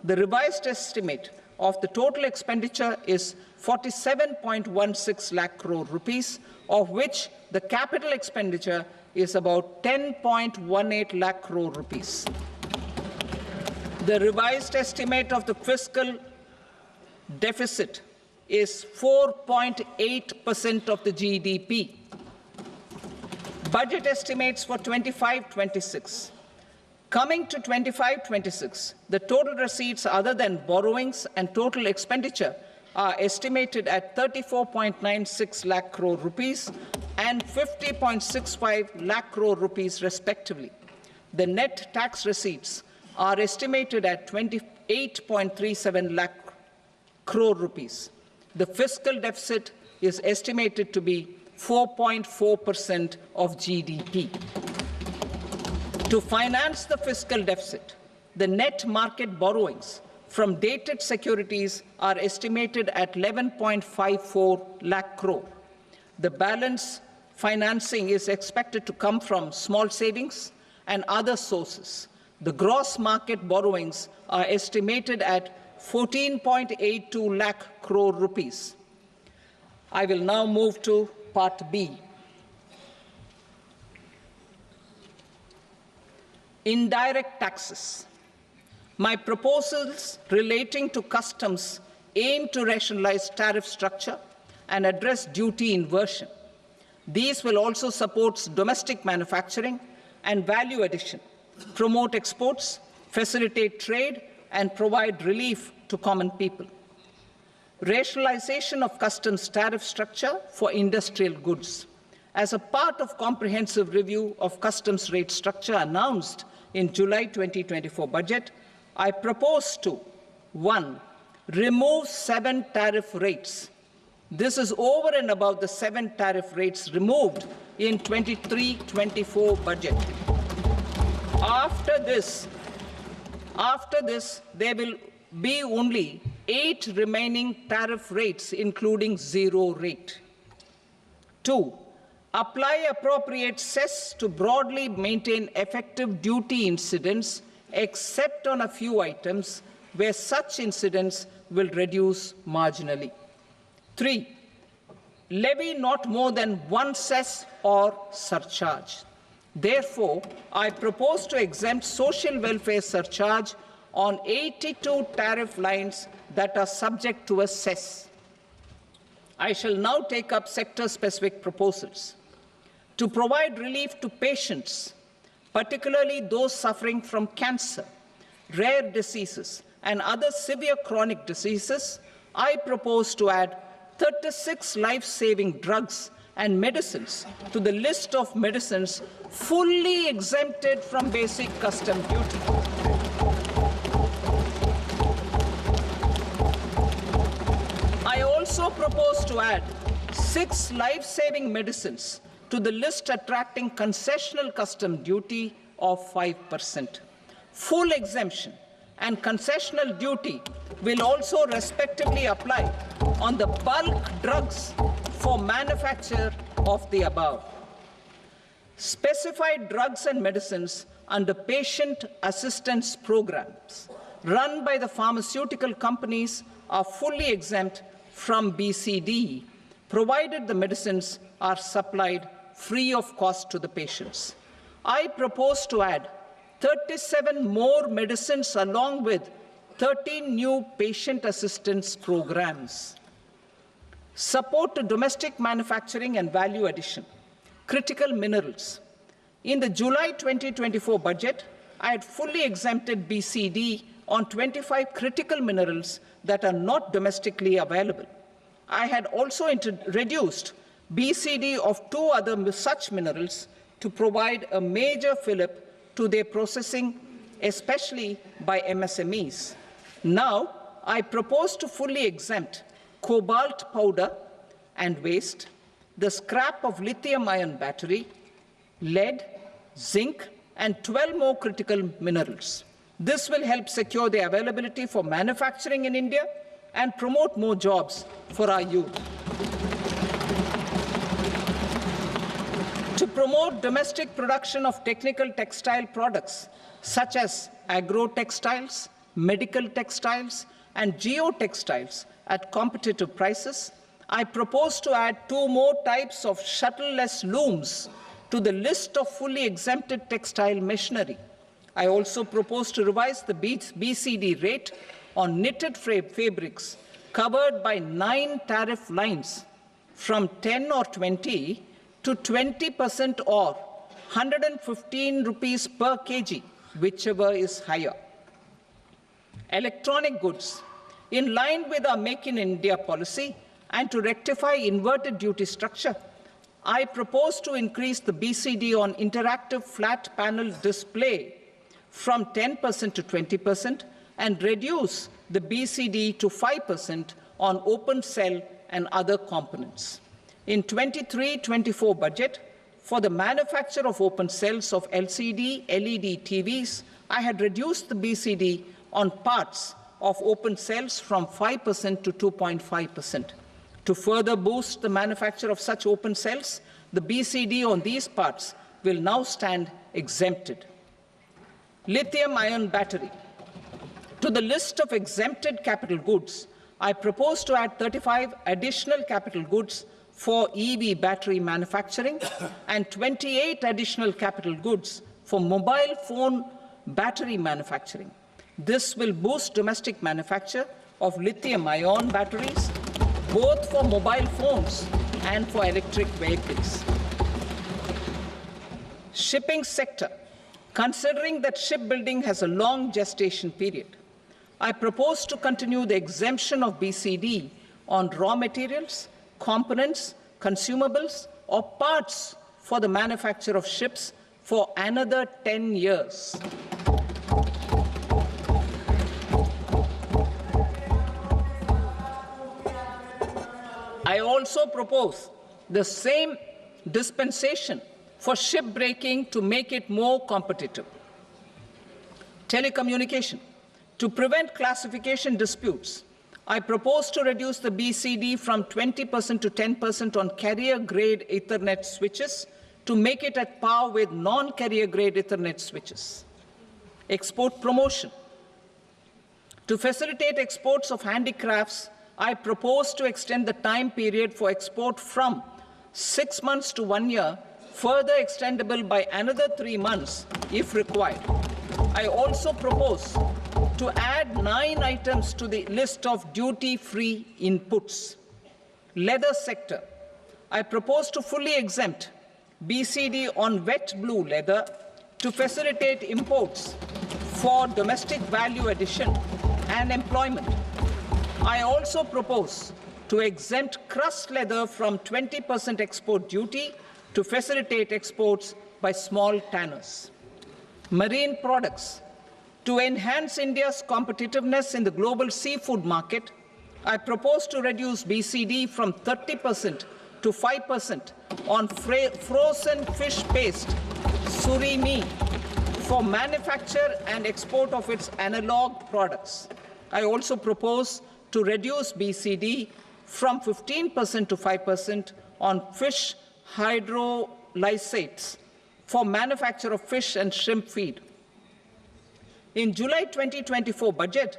The revised estimate of the total expenditure is 47.16 lakh crore rupees, of which the capital expenditure is about 10.18 lakh crore rupees. The revised estimate of the fiscal deficit is 4.8% of the GDP. Budget estimates for 25-26. Coming to 25-26, the total receipts other than borrowings and total expenditure are estimated at 34.96 lakh crore rupees and 50.65 lakh crore rupees respectively. The net tax receipts are estimated at 8.37 lakh crore rupees. The fiscal deficit is estimated to be 4.4% of GDP. To finance the fiscal deficit, the net market borrowings from dated securities are estimated at 11.54 lakh crore. The balance financing is expected to come from small savings and other sources. The gross market borrowings are estimated at 14.82 lakh crore rupees. I will now move to Part B. Indirect taxes. My proposals relating to customs aim to rationalize tariff structure and address duty inversion. These will also support domestic manufacturing and value addition, promote exports, facilitate trade, and provide relief to common people. Rationalization of customs tariff structure for industrial goods. As a part of comprehensive review of customs rate structure announced in July 2024 budget, I propose to 1. Remove 7 tariff rates. This is over and above the 7 tariff rates removed in 23-24 budget. After this, there will be only 8 remaining tariff rates, including 0 rate. 2. Apply appropriate cess to broadly maintain effective duty incidence, except on a few items where such incidence will reduce marginally. 3. Levy not more than 1 cess or surcharge. Therefore, I propose to exempt social welfare surcharge on 82 tariff lines that are subject to a cess. I shall now take up sector-specific proposals. To provide relief to patients, particularly those suffering from cancer, rare diseases, and other severe chronic diseases, I propose to add 36 life-saving drugs and medicines to the list of medicines fully exempted from basic custom duty. I also propose to add 6 life-saving medicines to the list attracting concessional custom duty of 5%. Full exemption and concessional duty will also respectively apply on the bulk drugs for manufacture of the above. Specified drugs and medicines under patient assistance programs run by the pharmaceutical companies are fully exempt from BCD, provided the medicines are supplied free of cost to the patients. I propose to add 37 more medicines along with 13 new patient assistance programs. Support to domestic manufacturing and value addition. Critical minerals. In the July 2024 budget, I had fully exempted BCD on 25 critical minerals that are not domestically available. I had also reduced BCD of 2 other such minerals to provide a major fillip to their processing, especially by MSMEs. Now, I propose to fully exempt cobalt powder and waste, the scrap of lithium-ion battery, lead, zinc, and 12 more critical minerals. This will help secure their availability for manufacturing in India and promote more jobs for our youth. To promote domestic production of technical textile products such as agro-textiles, medical textiles, and geotextiles at competitive prices, I propose to add 2 more types of shuttle-less looms to the list of fully exempted textile machinery. I also propose to revise the BCD rate on knitted fabrics covered by 9 tariff lines from 10 or 20 to 20% or 115 rupees per kg, whichever is higher. Electronic goods. In line with our Make in India policy and to rectify inverted duty structure, I propose to increase the BCD on interactive flat panel display from 10% to 20% and reduce the BCD to 5% on open cell and other components. In 23-24 budget, for the manufacture of open cells of LCD, LED TVs, I had reduced the BCD on parts of open cells from 5% to 2.5%. To further boost the manufacture of such open cells, the BCD on these parts will now stand exempted. Lithium-ion battery. To the list of exempted capital goods, I propose to add 35 additional capital goods for EV battery manufacturing and 28 additional capital goods for mobile phone battery manufacturing. This will boost domestic manufacture of lithium-ion batteries, both for mobile phones and for electric vehicles. Shipping sector. Considering that shipbuilding has a long gestation period, I propose to continue the exemption of BCD on raw materials, components, consumables, or parts for the manufacture of ships for another 10 years. I also propose the same dispensation for shipbreaking to make it more competitive. Telecommunication. To prevent classification disputes, I propose to reduce the BCD from 20% to 10% on carrier-grade Ethernet switches to make it at par with non-carrier-grade Ethernet switches. Export promotion. To facilitate exports of handicrafts, I propose to extend the time period for export from 6 months to 1 year, further extendable by another 3 months if required. I also propose to add 9 items to the list of duty-free inputs. Leather sector. I propose to fully exempt BCD on wet blue leather to facilitate imports for domestic value addition and employment. I also propose to exempt crust leather from 20% export duty to facilitate exports by small tanners. Marine products. To enhance India's competitiveness in the global seafood market, I propose to reduce BCD from 30% to 5% on frozen fish paste, surimi, for manufacture and export of its analog products. I also propose to reduce BCD from 15% to 5% on fish hydrolysates for manufacture of fish and shrimp feed. In July 2024 budget,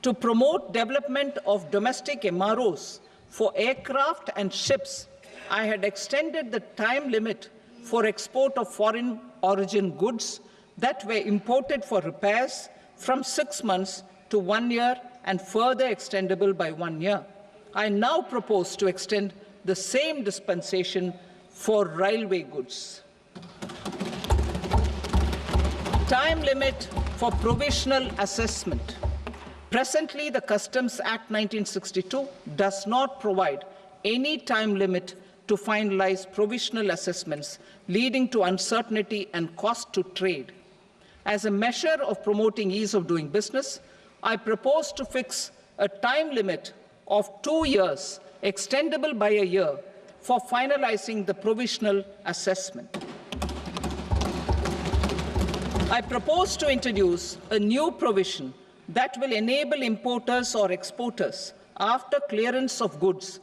to promote development of domestic MROs for aircraft and ships, I had extended the time limit for export of foreign origin goods that were imported for repairs from 6 months to 1 year and further extendable by 1 year. I now propose to extend the same dispensation for railway goods. Time limit for provisional assessment. Presently, the Customs Act 1962 does not provide any time limit to finalize provisional assessments, leading to uncertainty and cost to trade. As a measure of promoting ease of doing business, I propose to fix a time limit of 2 years, extendable by a year, for finalizing the provisional assessment. I propose to introduce a new provision that will enable importers or exporters, after clearance of goods,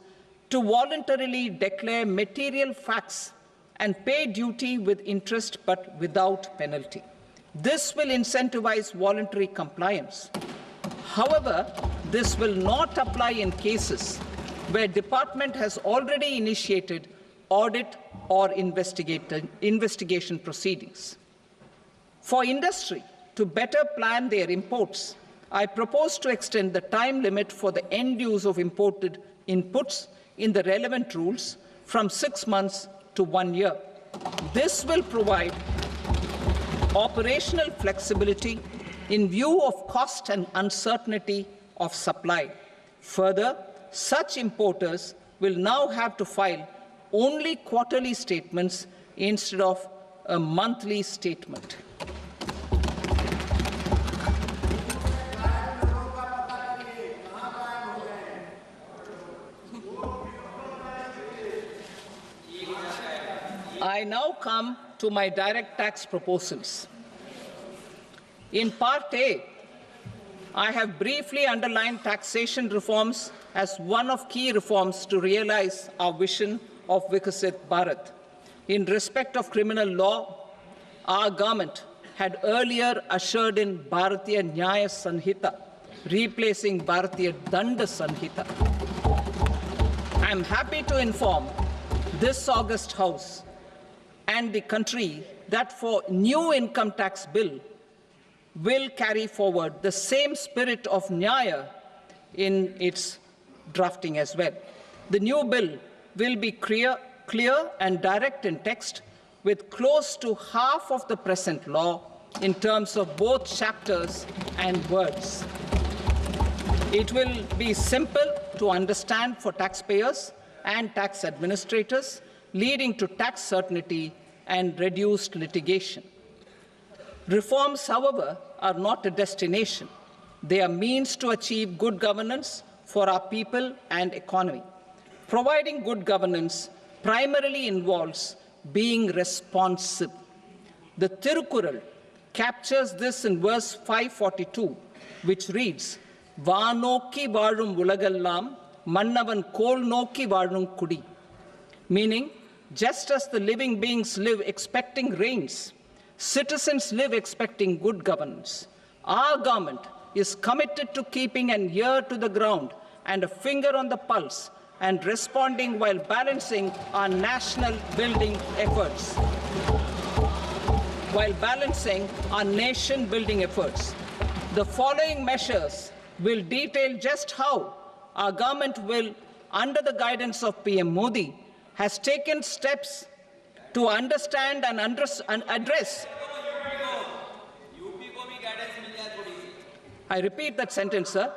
to voluntarily declare material facts and pay duty with interest but without penalty. This will incentivize voluntary compliance. However, this will not apply in cases where department has already initiated audit or investigation proceedings. For industry to better plan their imports, I propose to extend the time limit for the end use of imported inputs in the relevant rules from 6 months to 1 year. This will provide operational flexibility in view of cost and uncertainty of supply. Further, such importers will now have to file only quarterly statements instead of a monthly statement. I now come to my direct tax proposals. In Part A, I have briefly underlined taxation reforms as one of key reforms to realize our vision of Vikasit Bharat. In respect of criminal law, our government had earlier ushered in Bharatiya Nyaya Sanhita, replacing Bharatiya Danda Sanhita. I am happy to inform this august House and the country that for new income tax bill will carry forward the same spirit of Nyaya in its drafting as well. The new bill will be clear and direct in text, with close to half of the present law in terms of both chapters and words. It will be simple to understand for taxpayers and tax administrators, leading to tax certainty and reduced litigation. Reforms, however, are not a destination. They are means to achieve good governance for our people and economy. Providing good governance primarily involves being responsive. The Tirukural captures this in verse 542, which reads, "Vaanokki vaazhum ulagallam, mannavan kol nokki vaazhum kudi," meaning, just as the living beings live expecting rains, citizens live expecting good governance. Our government is committed to keeping an ear to the ground and a finger on the pulse and responding while balancing our national building efforts. The following measures will detail just how our government will, under the guidance of PM Modi, has taken steps to understand and address. I repeat that sentence, sir.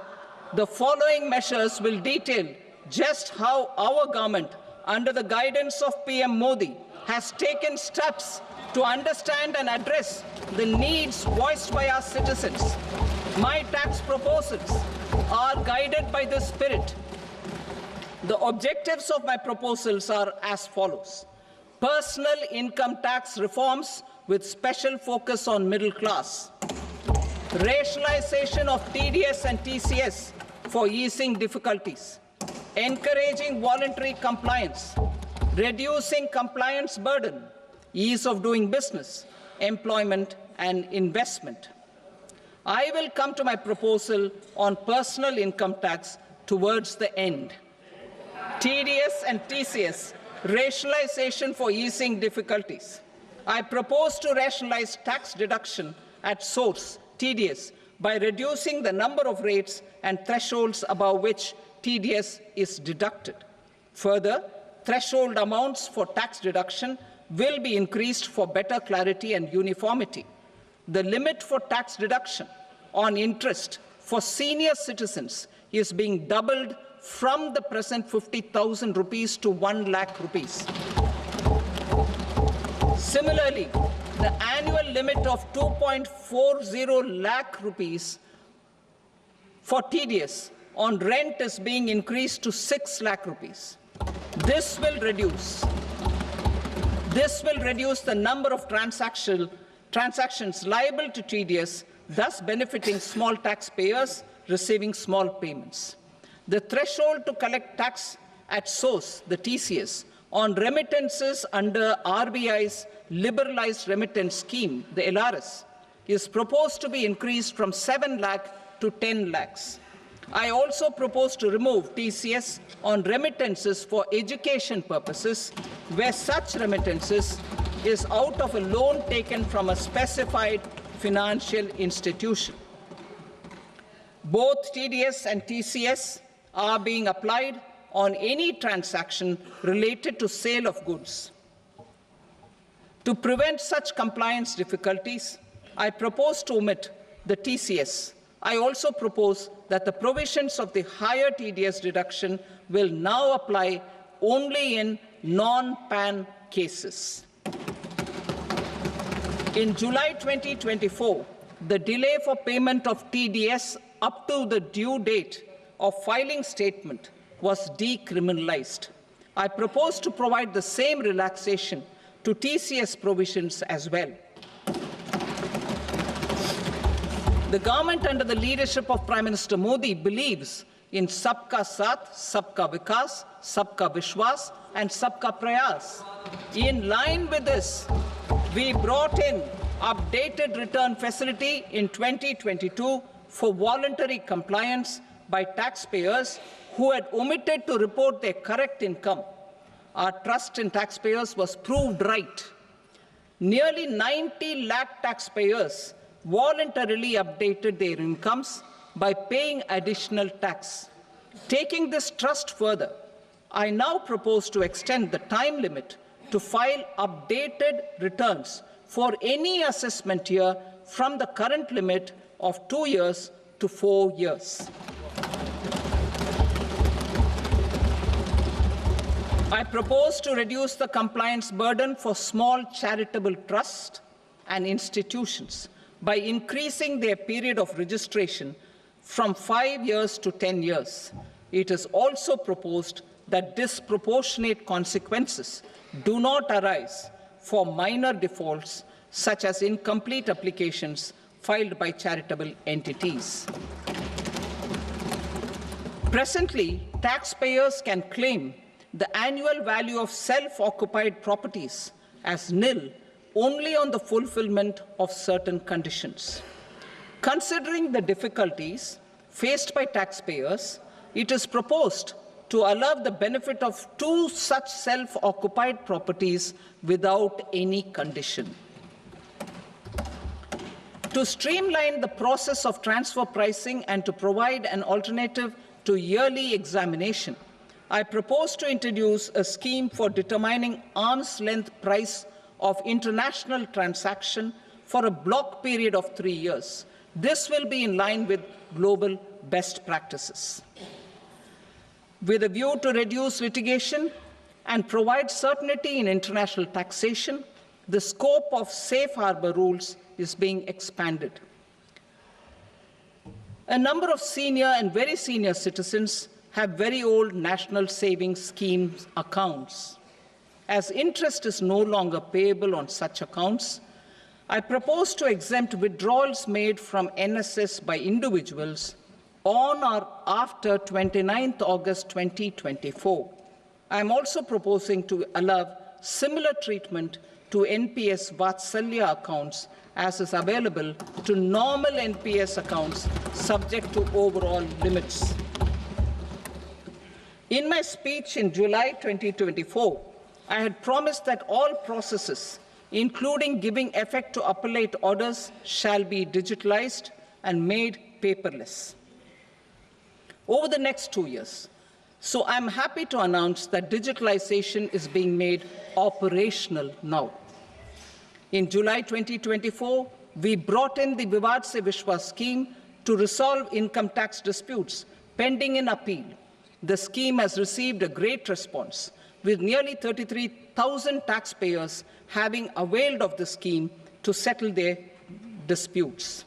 The following measures will detail just how our government, under the guidance of PM Modi, has taken steps to understand and address the needs voiced by our citizens. My tax proposals are guided by this spirit. The objectives of my proposals are as follows: personal income tax reforms with special focus on middle class, rationalization of TDS and TCS for easing difficulties, encouraging voluntary compliance, reducing compliance burden, ease of doing business, employment and investment. I will come to my proposal on personal income tax towards the end. TDS and TCS, rationalization for easing difficulties. I propose to rationalize tax deduction at source, TDS, by reducing the number of rates and thresholds above which TDS is deducted. Further, threshold amounts for tax deduction will be increased for better clarity and uniformity. The limit for tax deduction on interest for senior citizens is being doubled from the present 50,000 rupees to 1 lakh rupees. Similarly, the annual limit of 2.40 lakh rupees for TDS on rent is being increased to 6 lakh rupees. This will reduce the number of transactions liable to TDS, thus benefiting small taxpayers receiving small payments. The threshold to collect tax at source, the TCS, on remittances under RBI's liberalized remittance scheme, the LRS, is proposed to be increased from 7 lakh to 10 lakhs. I also propose to remove TCS on remittances for education purposes, where such remittances is out of a loan taken from a specified financial institution. Both TDS and TCS are being applied on any transaction related to sale of goods. To prevent such compliance difficulties, I propose to omit the TCS. I also propose that the provisions of the higher TDS deduction will now apply only in non-PAN cases. In July 2024, the delay for payment of TDS up to the due date of filing statement was decriminalized. I propose to provide the same relaxation to TCS provisions as well. The government under the leadership of Prime Minister Modi believes in Sabka Saath, Sabka Vikas, Sabka Vishwas and Sabka Prayas. In line with this, we brought in updated return facility in 2022 for voluntary compliance by taxpayers who had omitted to report their correct income. Our trust in taxpayers was proved right. Nearly 90 lakh taxpayers voluntarily updated their incomes by paying additional tax. Taking this trust further, I now propose to extend the time limit to file updated returns for any assessment year from the current limit of 2 years to 4 years. I propose to reduce the compliance burden for small charitable trusts and institutions by increasing their period of registration from 5 years to 10 years. It is also proposed that disproportionate consequences do not arise for minor defaults such as incomplete applications filed by charitable entities. Presently, taxpayers can claim the annual value of self-occupied properties as nil only on the fulfillment of certain conditions. Considering the difficulties faced by taxpayers, it is proposed to allow the benefit of 2 such self-occupied properties without any condition. To streamline the process of transfer pricing and to provide an alternative to yearly examination, I propose to introduce a scheme for determining arm's length price of international transaction for a block period of 3 years. This will be in line with global best practices. With a view to reduce litigation and provide certainty in international taxation, the scope of safe harbor rules is being expanded. A number of senior and very senior citizens have very old national savings scheme accounts. As interest is no longer payable on such accounts, I propose to exempt withdrawals made from NSS by individuals on or after 29th August 2024. I am also proposing to allow similar treatment to NPS Vatsalya accounts as is available to normal NPS accounts subject to overall limits. In my speech in July 2024, I had promised that all processes, including giving effect to appellate orders, shall be digitalized and made paperless over the next 2 years. So I'm happy to announce that digitalization is being made operational now. In July 2024, we brought in the Vivad Se Vishwas scheme to resolve income tax disputes pending in appeal. The scheme has received a great response, with nearly 33,000 taxpayers having availed of the scheme to settle their disputes.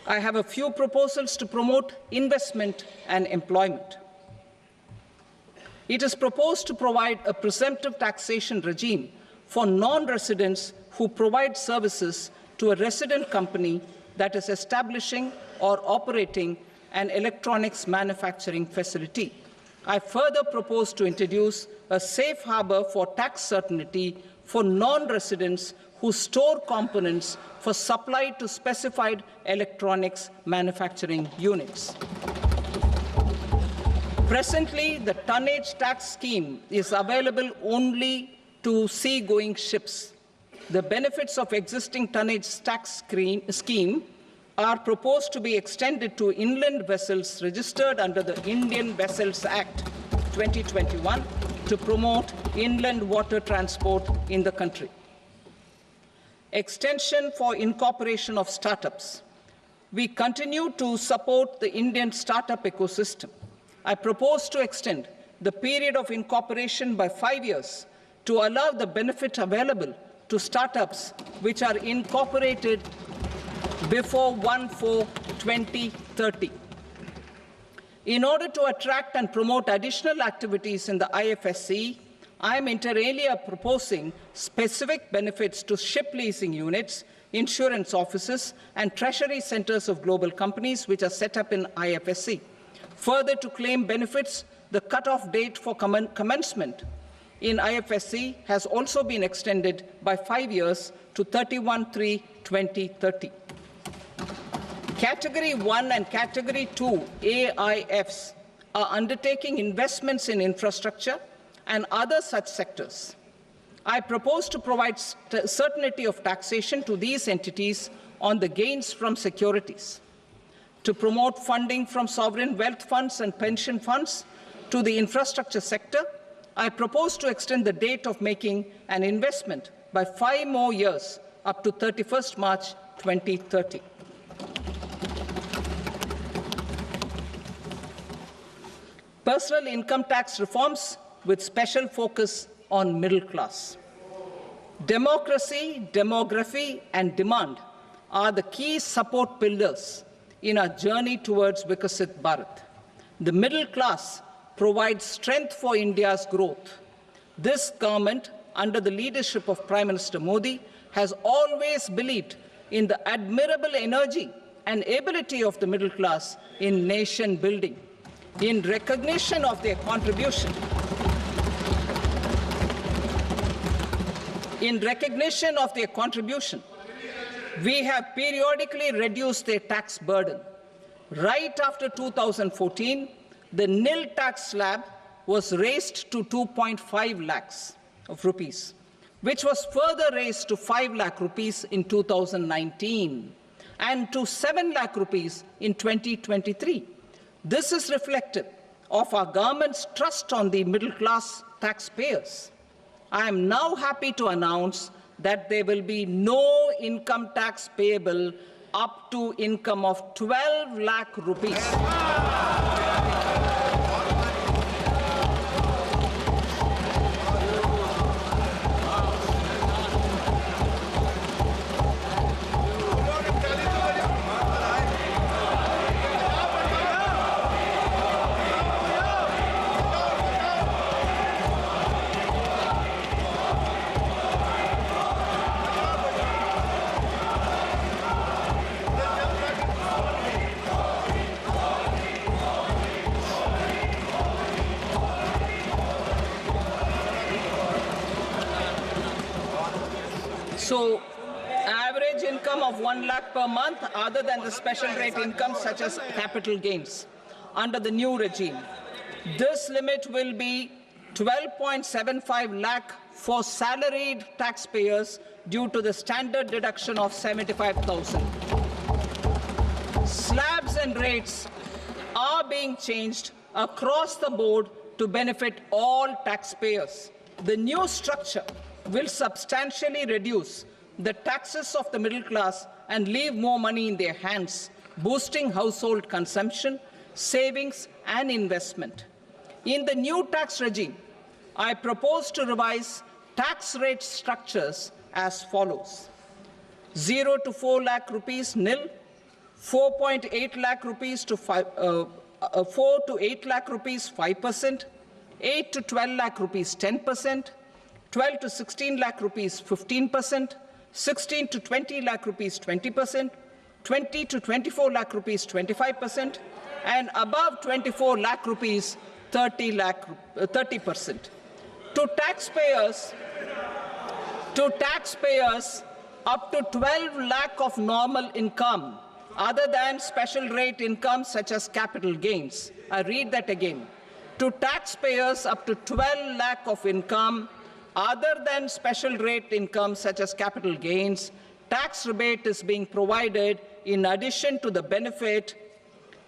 I have a few proposals to promote investment and employment. It is proposed to provide a presumptive taxation regime for non-residents who provide services to a resident company that is establishing or operating an electronics manufacturing facility. I further propose to introduce a safe harbor for tax certainty for non-residents who store components for supply to specified electronics manufacturing units. Presently, the tonnage tax scheme is available only to sea-going ships. The benefits of existing tonnage tax scheme are proposed to be extended to inland vessels registered under the Indian Vessels Act 2021 to promote inland water transport in the country. Extension for incorporation of startups. We continue to support the Indian startup ecosystem. I propose to extend the period of incorporation by 5 years to allow the benefit available to startups which are incorporated before 1/4/2030. In order to attract and promote additional activities in the IFSC, I am inter alia proposing specific benefits to ship leasing units, insurance offices, and treasury centers of global companies which are set up in IFSC. Further, to claim benefits, the cut-off date for commencement in IFSC has also been extended by 5 years to 31/3/2030. Category 1 and Category 2 AIFs are undertaking investments in infrastructure and other such sectors. I propose to provide certainty of taxation to these entities on the gains from securities, to promote funding from sovereign wealth funds and pension funds to the infrastructure sector. I propose to extend the date of making an investment by 5 more years up to 31st March 2030. Personal income tax reforms with special focus on middle class. Democracy, demography, and demand are the key support pillars in our journey towards Vikasit Bharat. The middle class provides strength for India's growth. This government, under the leadership of Prime Minister Modi, has always believed in the admirable energy and ability of the middle class in nation building. In recognition of their contribution, we have periodically reduced their tax burden. Right after 2014, the nil tax slab was raised to 2.5 lakhs of rupees, which was further raised to 5 lakh rupees in 2019 and to 7 lakh rupees in 2023. This is reflective of our government's trust on the middle-class taxpayers. I am now happy to announce that there will be no income tax payable up to income of 12 lakh rupees. So, average income of 1 lakh per month, other than the special rate income such as capital gains, under the new regime. This limit will be 12.75 lakh for salaried taxpayers due to the standard deduction of 75,000. Slabs and rates are being changed across the board to benefit all taxpayers. The new structure will substantially reduce the taxes of the middle class and leave more money in their hands, boosting household consumption, savings, and investment. In the new tax regime, I propose to revise tax rate structures as follows: 0 to 4 lakh rupees nil, 4.8 lakh rupees to 4 to 8 lakh rupees 5%, 8 to 12 lakh rupees 10%, 12 to 16 lakh rupees 15%, 16 to 20 lakh rupees 20%, 20 to 24 lakh rupees 25%, and above 24 lakh rupees 30%. To taxpayers up to 12 lakh of normal income, other than special rate income such as capital gains. I read that again. To taxpayers up to 12 lakh of income, other than special rate income such as capital gains, tax rebate is being provided in addition to the benefit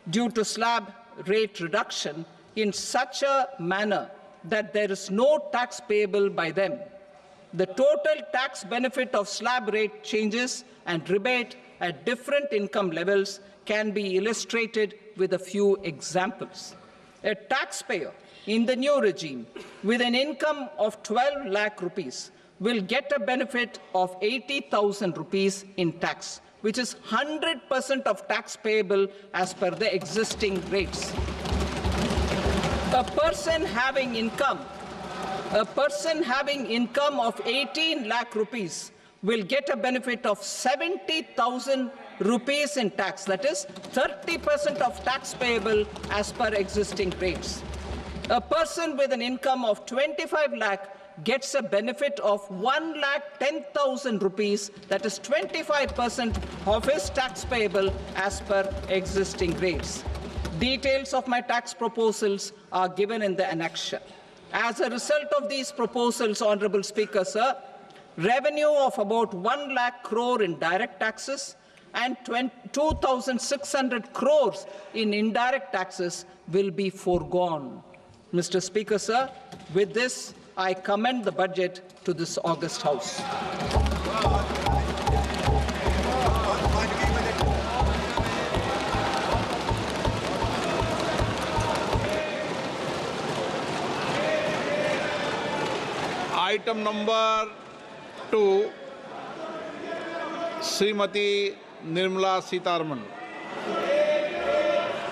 due to slab rate reduction in such a manner that there is no tax payable by them. The total tax benefit of slab rate changes and rebate at different income levels can be illustrated with a few examples. A taxpayer in the new regime with an income of 12 lakh rupees will get a benefit of 80,000 rupees in tax, which is 100% of tax payable as per the existing rates. A person having income A person having income of 18 lakh rupees will get a benefit of 70,000 rupees in tax. That is 30% of tax payable as per existing rates. A person with an income of 25 lakh gets a benefit of 1,10,000 rupees, that is 25% of his tax payable as per existing rates. Details of my tax proposals are given in the annexure. As a result of these proposals, Honorable Speaker, sir, revenue of about 1 lakh crore in direct taxes and 2,600 crores in indirect taxes will be foregone. Mr. Speaker, sir, with this, I commend the budget to this august House. Item number 2, Srimati Nirmala Sitharaman.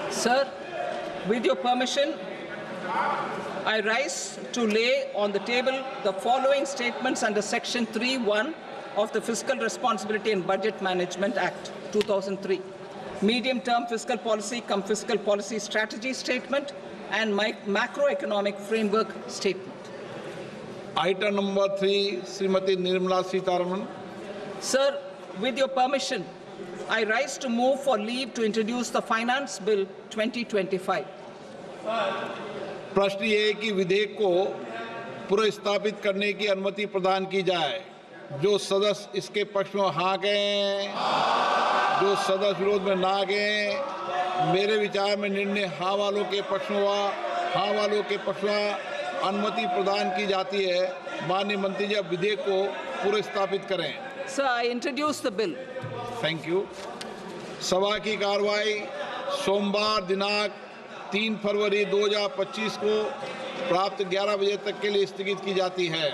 Sir, with your permission, I rise to lay on the table the following statements under Section 3(1) of the Fiscal Responsibility and Budget Management Act 2003. Medium-term fiscal policy cum fiscal policy strategy statement and macroeconomic framework statement. Item number 3, Srimati Nirmala Sitharaman. Sir, with your permission, I rise to move for leave to introduce the Finance Bill 2025. प्रश्न ये है कि विधेयक को पुनर्स्थापित करने की अनुमति प्रदान की जाए। जो सदस्य इसके पक्ष में हाँ गए, जो सदस्य विरोध में ना गए, मेरे विचार में निर्णय हाँ वालों के पक्ष में हुआ, हाँ वालों के पक्ष में अनुमति प्रदान की जाती है। माननीय मंत्री जी, अब विधेयक को पुनर्स्थापित करें। Sir, I introduce the bill. Thank you. सभा की कार्रवाई सोमवार दिनांक 3 फरवरी 2025 को प्राप्त 11 बजे तक के लिए स्थगित की जाती है।